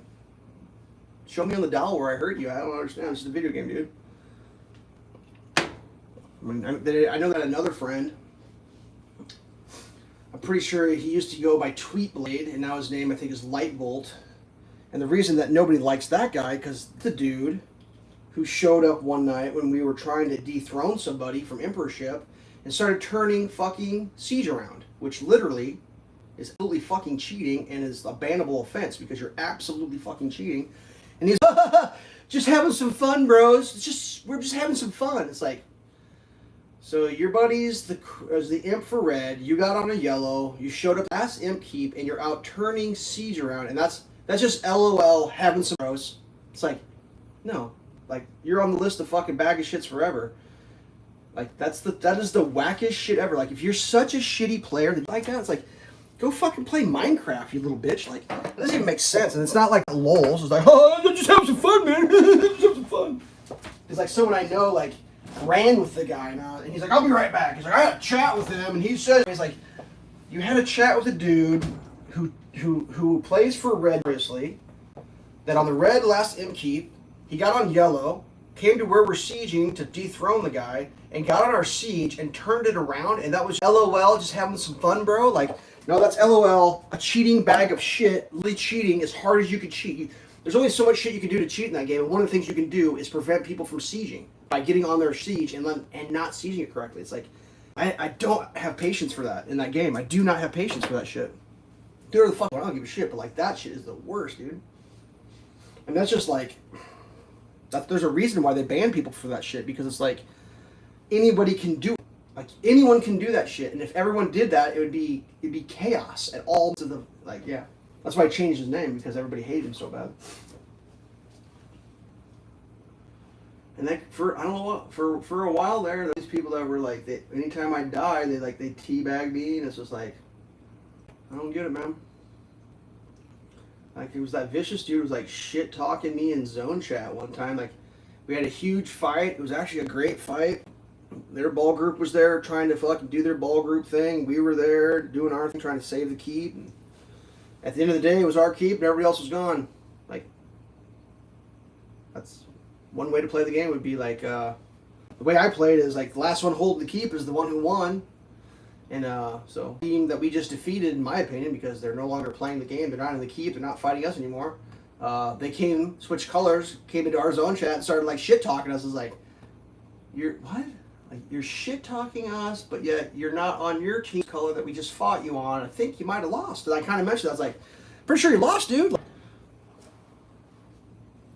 Speaker 1: show me on the doll where I hurt you? I don't understand. It's just a video game, dude. I mean, I know that another friend, I'm pretty sure he used to go by Tweetblade, and now his name, I think, is Lightbolt. And the reason that nobody likes that guy, because the dude who showed up one night when we were trying to dethrone somebody from Emperorship and started turning fucking Siege around, which literally is absolutely fucking cheating and is a bannable offense because you're absolutely fucking cheating. And he's just having some fun, bros. We're just having some fun. It's like, so your buddy's the imp for red. You got on a yellow. You showed up last imp keep, and you're out turning siege around, and that's just LOL having some bros. It's like, no, like you're on the list of fucking bag of shits forever. Like that is the wackest shit ever. Like if you're such a shitty player like that, it's like, go fucking play Minecraft, you little bitch. Like it doesn't even make sense, and it's not like lols. It's like, oh, just have some fun, man. Just have some fun. It's like someone I know like ran with the guy now, and he's like, I'll be right back. He's like, I had a chat with him, and he said, he's like, you had a chat with a dude who plays for red, seriously. That on the red last imp keep, he got on yellow, came to where we're sieging to dethrone the guy, and got on our siege and turned it around, and that was LOL, just having some fun, bro. Like, no, that's LOL, a cheating bag of shit, really cheating as hard as you can cheat. There's only so much shit you can do to cheat in that game, and one of the things you can do is prevent people from sieging by getting on their siege and not sieging it correctly. It's like, I don't have patience for that in that game. I do not have patience for that shit. Do the fuck, I don't give a shit, but like that shit is the worst, dude. And that's just like, there's a reason why they ban people for that shit, because it's like, anybody can do it. Like anyone can do that shit, and if everyone did that, it'd be chaos at all. To the like, yeah, that's why I changed his name, because everybody hated him so bad. And like for I don't know what for a while there, these people that were like, anytime I die, they teabag me, and it's just like, I don't get it, man. Like it was that vicious dude who was like shit talking me in zone chat one time. Like we had a huge fight. It was actually a great fight. Their ball group was there trying to fucking do their ball group thing. We were there doing our thing, trying to save the keep. And at the end of the day, it was our keep, and everybody else was gone. Like that's one way to play the game. Would be like the way I played is like the last one holding the keep is the one who won. And so the team that we just defeated, in my opinion, because they're no longer playing the game, they're not in the keep, they're not fighting us anymore. They switched colors, came into our zone chat, and started like shit talking us. I was like, you're what? Like you're shit talking us, but yet you're not on your team's color that we just fought you on. I think you might have lost. And I kind of mentioned that. I was like, pretty sure you lost, dude. Like,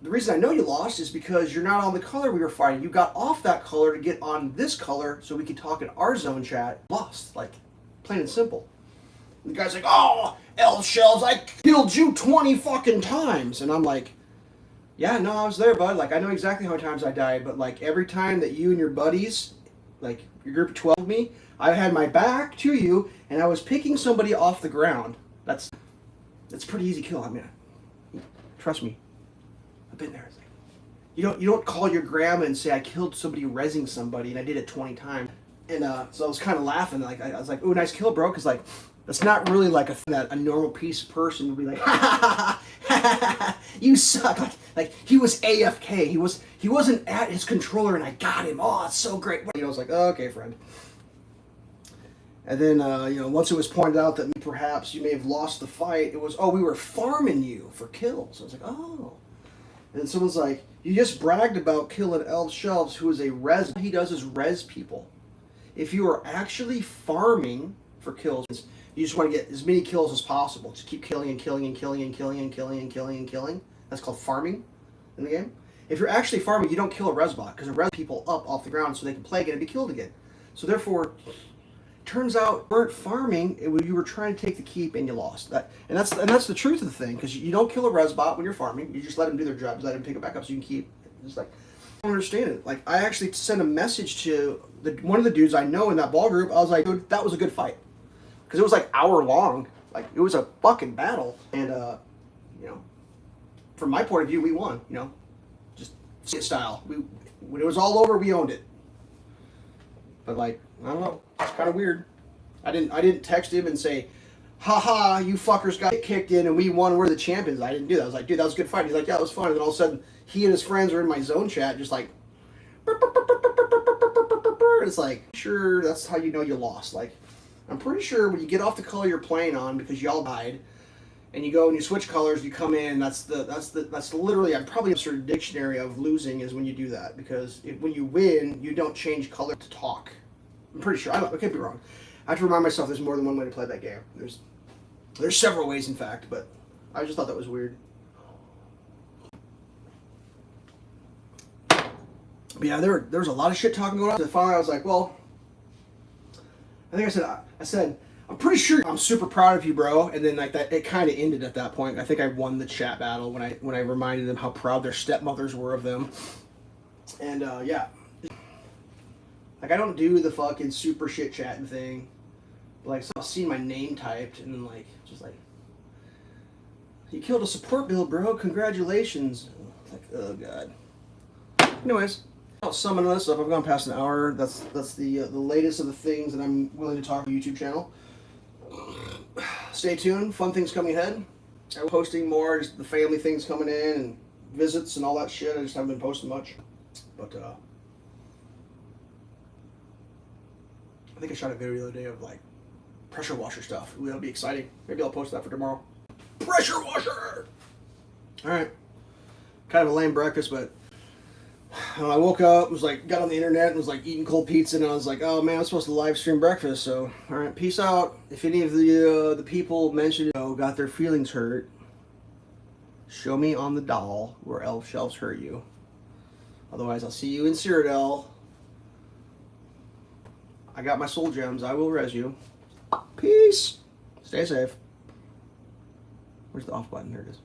Speaker 1: the reason I know you lost is because you're not on the color we were fighting. You got off that color to get on this color so we could talk in our zone chat. Lost, like, plain and simple. And the guy's like, oh, Elveshelves, I killed you 20 fucking times. And I'm like, yeah, no, I was there, bud. Like, I know exactly how many times I died, but, like, every time that you and your buddies, like, your group of 12 of me, I had my back to you, and I was picking somebody off the ground. That's a pretty easy kill. I mean, trust me. I've been there. It's like, you don't call your grandma and say I killed somebody rezzing somebody, and I did it 20 times. And so I was kind of laughing. Like I was like, "Ooh, nice kill, bro," because like that's not really like a thing that a normal piece of person would be like, "Ha ha ha ha, you suck." Like he was AFK. He wasn't at his controller, and I got him. Oh, it's so great. You know, I was like, oh, "Okay, friend." And then once it was pointed out that perhaps you may have lost the fight, it was, "Oh, we were farming you for kills." I was like, "Oh." And someone's like, you just bragged about killing Elveshelves, who is a res. All he does is res people. If you are actually farming for kills, you just want to get as many kills as possible. Just keep killing and killing and killing and killing and killing and killing and killing. That's called farming in the game. If you're actually farming, you don't kill a res bot, because a res people up off the ground so they can play again and be killed again. So therefore, turns out you weren't farming. You were trying to take the keep and you lost. And that's the truth of the thing, because you don't kill a res bot when you're farming. You just let them do their job. You let them pick it back up so you can keep. It's like, I don't understand it. Like, I actually sent a message to one of the dudes I know in that ball group. I was like, dude, that was a good fight, because it was like hour long. Like it was a fucking battle. And from my point of view, we won. Just shit style. When it was all over, we owned it. But like, I don't know. It's kind of weird. I didn't text him and say, haha, you fuckers got kicked in and we won, we're the champions. I didn't do that. I was like, dude, that was a good fight. He's like, yeah, it was fun. And then all of a sudden, he and his friends are in my zone chat, just like, it's like, sure, that's how you know you lost. Like, I'm pretty sure when you get off the color you're playing on because y'all died, and you go and you switch colors, you come in, that's literally, I'm probably a sort of dictionary of losing is when you do that, because when you win, you don't change color to talk. I'm pretty sure. I could be wrong. I have to remind myself there's more than one way to play that game. There's several ways, in fact, but I just thought that was weird. But yeah, there was a lot of shit talking going on. So finally, I was like, well, I think I said, I'm pretty sure I'm super proud of you, bro. And then like that, it kind of ended at that point. I think I won the chat battle when I reminded them how proud their stepmothers were of them. And yeah, like I don't do the fucking super shit chatting thing. But, like, so I'll see my name typed and then like just like, you killed a support build, bro. Congratulations. It's like, oh god. Anyways, I'll summon this up. I've gone past an hour. That's the latest of the things that I'm willing to talk on the YouTube channel. Stay tuned. Fun things coming ahead. I'm posting more. Just the family things coming in and visits and all that shit. I just haven't been posting much. But I think I shot a video the other day of like pressure washer stuff. Ooh, that'll be exciting. Maybe I'll post that for tomorrow. Pressure washer! Alright. Kind of a lame breakfast, but I woke up, was like, got on the internet and was like eating cold pizza, and I was like, oh man, I'm supposed to live stream breakfast, so alright, peace out. If any of the people mentioned, got their feelings hurt, show me on the doll where Elveshelves hurt you. Otherwise, I'll see you in Cyrodiil. I got my soul gems. I will res you. Peace. Stay safe. Where's the off button? There it is.